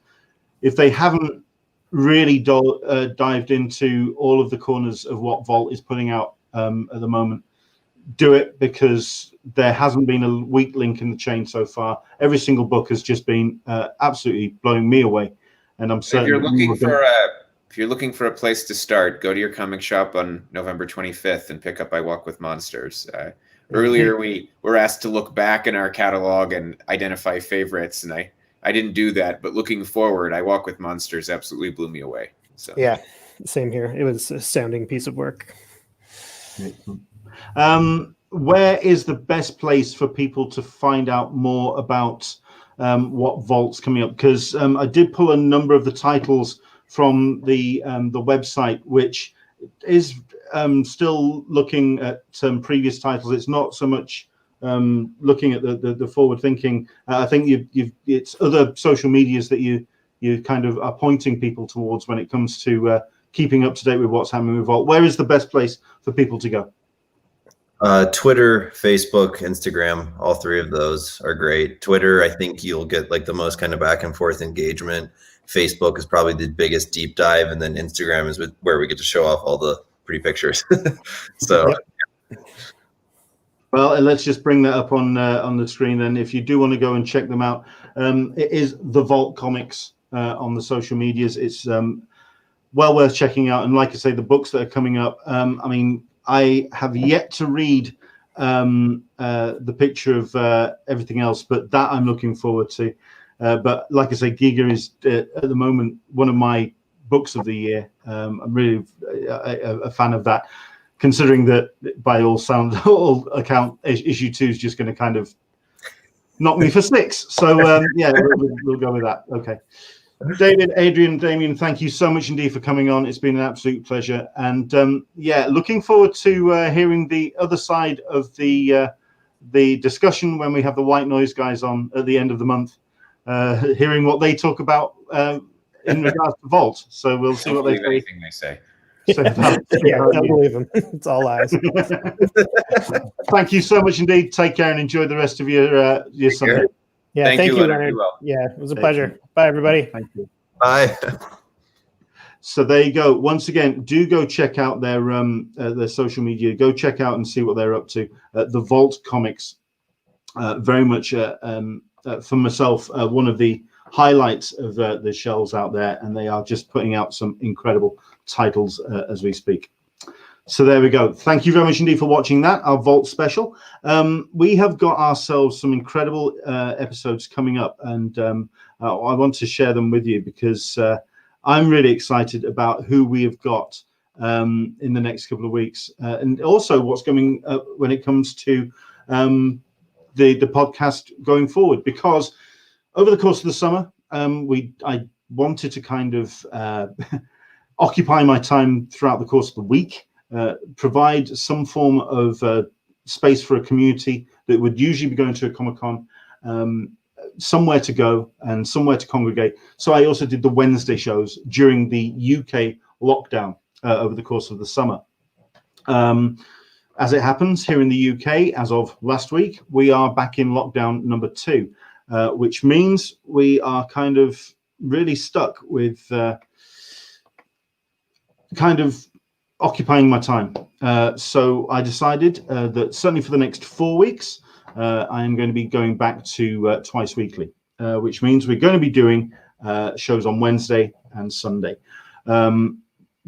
if they haven't really dived into all of the corners of what Vault is putting out at the moment, do it, because there hasn't been a weak link in the chain so far. Every single book has just been absolutely blowing me away, and I'm certain. If you're looking for a place to start, go to your comic shop on November 25th and pick up I Walk with Monsters. Earlier, we were asked to look back in our catalog and identify favorites, and I didn't do that. But looking forward, I Walk with Monsters absolutely blew me away. So yeah, same here. It was a astounding piece of work. Excellent. Where is the best place for people to find out more about what Vault's coming up? Because I did pull a number of the titles from the website, which is still looking at some previous titles. It's not so much looking at the forward thinking. I think it's other social medias that you kind of are pointing people towards when it comes to keeping up to date with what's happening with Vault, where is the best place for people to go? Twitter, Facebook, Instagram, all three of those are great. Twitter, I think you'll get like the most kind of back and forth engagement. Facebook is probably the biggest deep dive, and then Instagram is where we get to show off all the pretty pictures. So, well, let's just bring that up on the screen. And if you do want to go and check them out, it is The Vault Comics on the social medias. It's well worth checking out. And like I say, the books that are coming up, I mean, I have yet to read the picture of everything else, but that I'm looking forward to. But like I say, Giga is at the moment one of my books of the year. I'm really a fan of that, considering that by all account, issue 2 is just going to kind of knock me for 6. So yeah, we'll go with that. Okay. David, Adrian, Damian, thank you so much indeed for coming on. It's been an absolute pleasure. And yeah, looking forward to hearing the other side of the discussion when we have the White Noise guys on at the end of the month, hearing what they talk about in regards to Vault. So we'll see what they say. Anything they say. Yeah, don't believe them. It's all lies. Thank you so much indeed. Take care and enjoy the rest of your Sunday. Yeah, thank you, Leonard. Well. Yeah, it was a pleasure. Bye, everybody. Thank you. Bye. So there you go. Once again, do go check out their social media. Go check out and see what they're up to. The Vault Comics, very much for myself, one of the highlights of the shelves out there, and they are just putting out some incredible titles as we speak. So there we go. Thank you very much indeed for watching that, our Vault special. We have got ourselves some incredible episodes coming up, and I want to share them with you because I'm really excited about who we have got in the next couple of weeks, and also what's coming up when it comes to the podcast going forward. Because over the course of the summer, I wanted to kind of occupy my time throughout the course of the week. Provide some form of space for a community that would usually be going to a Comic-Con, somewhere to go and somewhere to congregate. So I also did the Wednesday shows during the UK lockdown over the course of the summer. As it happens here in the UK, as of last week, we are back in lockdown number 2, which means we are kind of really stuck with kind of occupying my time. So I decided that certainly for the next 4 weeks, I am going to be going back to twice weekly, which means we're going to be doing shows on Wednesday and Sunday.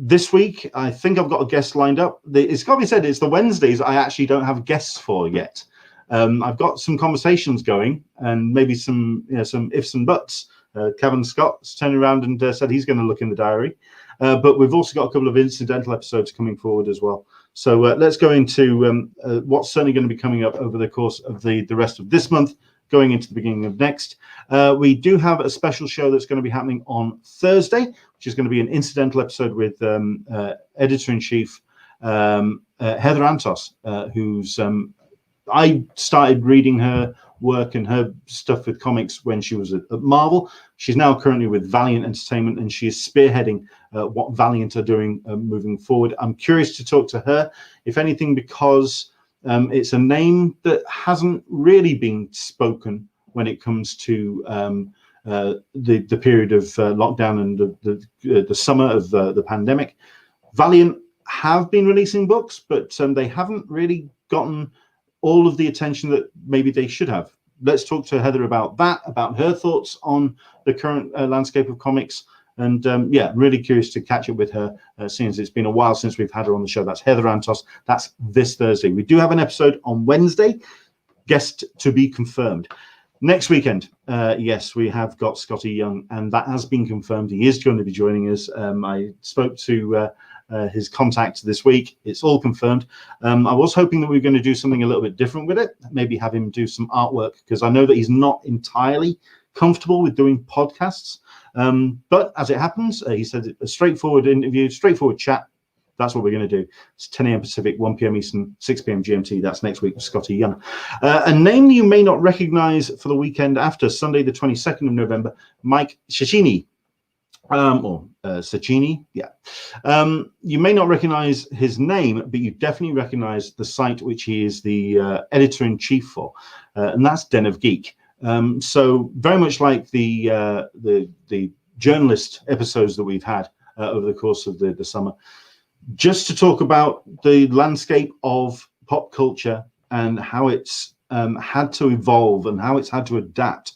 This week, I think I've got a guest lined up. It's got to be said, it's the Wednesdays I actually don't have guests for yet. I've got some conversations going and maybe some ifs and buts. Kevin Scott's turned around and said he's going to look in the diary. But we've also got a couple of incidental episodes coming forward as well. So let's go into what's certainly going to be coming up over the course of the rest of this month, going into the beginning of next. We do have a special show that's going to be happening on Thursday, which is going to be an incidental episode with Editor-in-Chief Heather Antos, who's I started reading her work and her stuff with comics when she was at Marvel. She's now currently with Valiant Entertainment, and she is spearheading what Valiant are doing moving forward. I'm curious to talk to her, if anything, because it's a name that hasn't really been spoken when it comes to the period of lockdown and the summer of the pandemic. Valiant have been releasing books, but they haven't really gotten all of the attention that maybe they should have. Let's talk to Heather about that, about her thoughts on the current landscape of comics. And yeah, really curious to catch up with her, seeing as it's been a while since we've had her on the show. That's Heather Antos. That's this Thursday. We do have an episode on Wednesday, guest to be confirmed. Next weekend, yes, we have got Scotty Young, and that has been confirmed. He is going to be joining us. I spoke to his contact this week. It's all confirmed. I was hoping that we were going to do something a little bit different with it, maybe have him do some artwork, because I know that he's not entirely comfortable with doing podcasts. But as it happens, he said a straightforward interview, straightforward chat. That's what we're going to do. It's 10 a.m. Pacific, 1 p.m. Eastern, 6 p.m. GMT. That's next week with Scotty Young. A name you may not recognize for the weekend after, Sunday, the 22nd of November, Mike Shashini. or Cecchini, yeah. You may not recognize his name, but you definitely recognize the site which he is the editor-in-chief for, and that's Den of Geek. So very much like the journalist episodes that we've had over the course of the summer, just to talk about the landscape of pop culture and how it's had to evolve and how it's had to adapt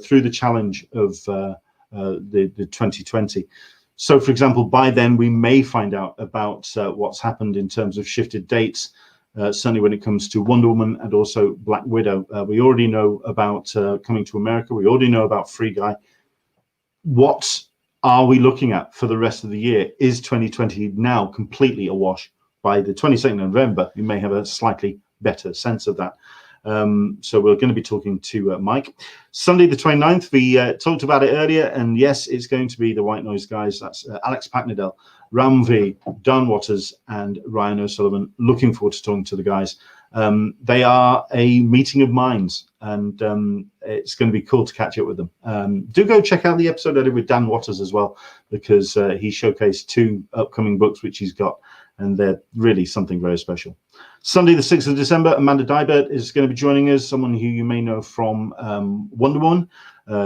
through the challenge of the 2020. So, for example, by then we may find out about what's happened in terms of shifted dates, certainly when it comes to Wonder Woman and also Black Widow. We already know about Coming to America. We already know about Free Guy. What are we looking at for the rest of the year? Is 2020 now completely awash? By the 22nd of November, you may have a slightly better sense of that. So we're going to be talking to Mike. Sunday the 29th, we talked about it earlier, and yes, it's going to be the White Noise guys. That's Alex Packnadell, Ramvi, Don Waters, and Ryan O'Sullivan. Looking forward to talking to the guys. They are a meeting of minds, and it's going to be cool to catch up with them. Do go check out the episode I did with Dan Waters as well, because he showcased 2 upcoming books which he's got, and they're really something very special. Sunday, the 6th of December, Amanda Deibert is going to be joining us, someone who you may know from Wonder Woman.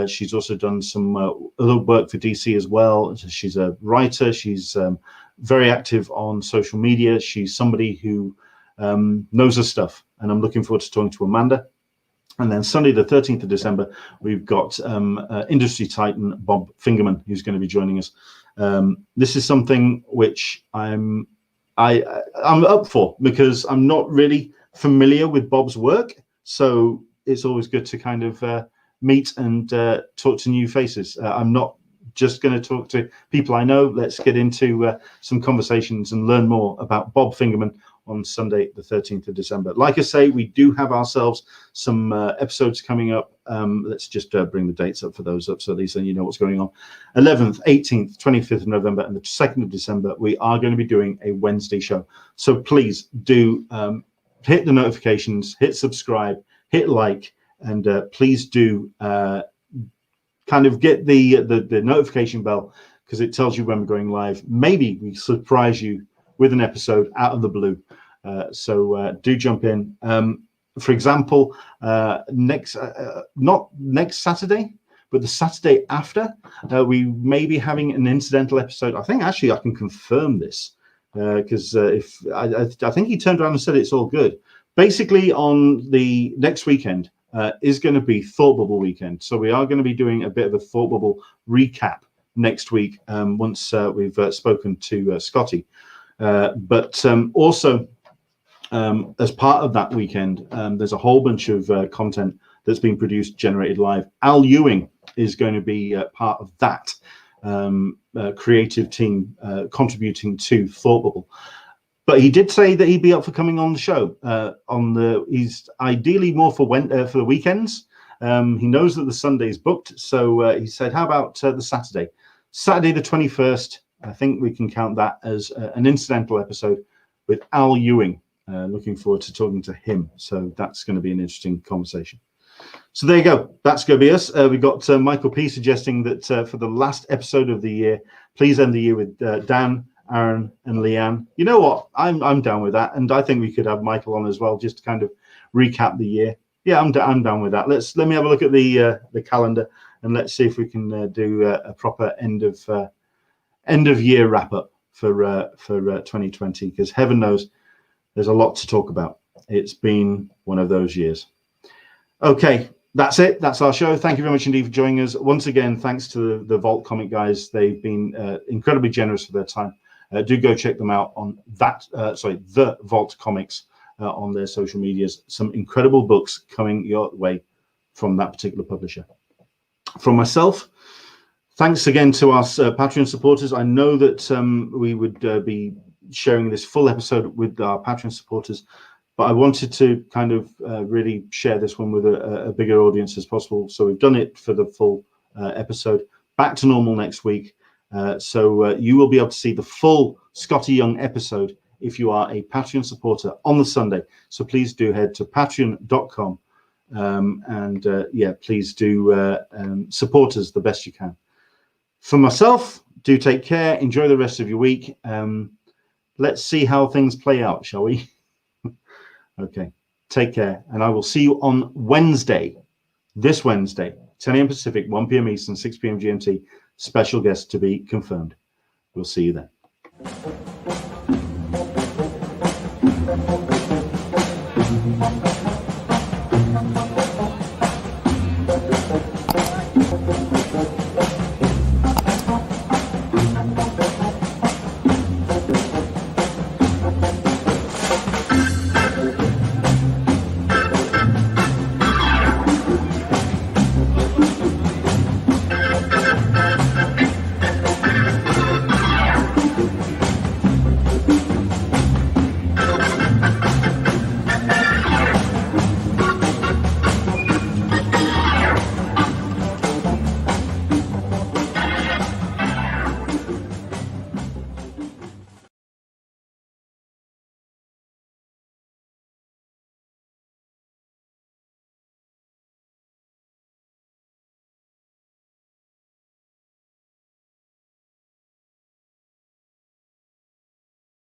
She's also done some other work for DC as well. She's a writer. She's very active on social media. She's somebody who knows her stuff, and I'm looking forward to talking to Amanda. And then Sunday, the 13th of December, we've got industry titan Bob Fingerman, who's going to be joining us. This is something which I'm up for, because I'm not really familiar with Bob's work, so it's always good to kind of meet and talk to new faces. I'm not just going to talk to people I know. Let's get into some conversations and learn more about Bob Fingerman on Sunday, the 13th of December. Like I say, we do have ourselves some episodes coming up. Let's just bring the dates up for those up, so at least then you know what's going on. 11th, 18th, 25th of November, and the 2nd of December, we are going to be doing a Wednesday show. So please do hit the notifications, hit subscribe, hit like, and please do kind of get the notification bell, because it tells you when we're going live. Maybe we surprise you with an episode out of the blue. So do jump in. For example, not next Saturday, but the Saturday after, we may be having an incidental episode. I think actually I can confirm this, because if I think he turned around and said it's all good. Basically, on the next weekend is going to be Thought Bubble weekend. So we are going to be doing a bit of a Thought Bubble recap next week, once we've spoken to Scotty. But also, as part of that weekend, there's a whole bunch of content that's been produced, generated live. Al Ewing is going to be part of that creative team contributing to Thought Bubble. But he did say that he'd be up for coming on the show. He's ideally more for the weekends. He knows that the Sunday's booked, so he said, "How about the Saturday? Saturday the 21st." I think we can count that as an incidental episode with Al Ewing. Looking forward to talking to him. So that's going to be an interesting conversation. So there you go. That's going to be us. We've got Michael P suggesting that for the last episode of the year, please end the year with Dan, Aaron, and Leanne. You know what? I'm down with that, and I think we could have Michael on as well, just to kind of recap the year. Yeah, I'm down with that. Let me have a look at the calendar, and let's see if we can do a proper end of year wrap up for 2020, because heaven knows there's a lot to talk about. It's been one of those years. Okay, that's it. That's our show. Thank you very much indeed for joining us. Once again, thanks to the Vault Comic guys. They've been incredibly generous for their time. Do go check them out on the Vault Comics on their social medias. Some incredible books coming your way from that particular publisher. From myself, thanks again to our Patreon supporters. I know that we would be sharing this full episode with our Patreon supporters, but I wanted to kind of really share this one with a bigger audience as possible. So we've done it for the full episode. Back to normal next week. So you will be able to see the full Scotty Young episode if you are a Patreon supporter on the Sunday. So please do head to patreon.com and please do support us the best you can. For myself, do take care. Enjoy the rest of your week. Let's see how things play out, shall we? Okay. Take care. And I will see you on Wednesday, this Wednesday, 10 a.m. Pacific, 1 p.m. Eastern, 6 p.m. GMT. Special guest to be confirmed. We'll see you then.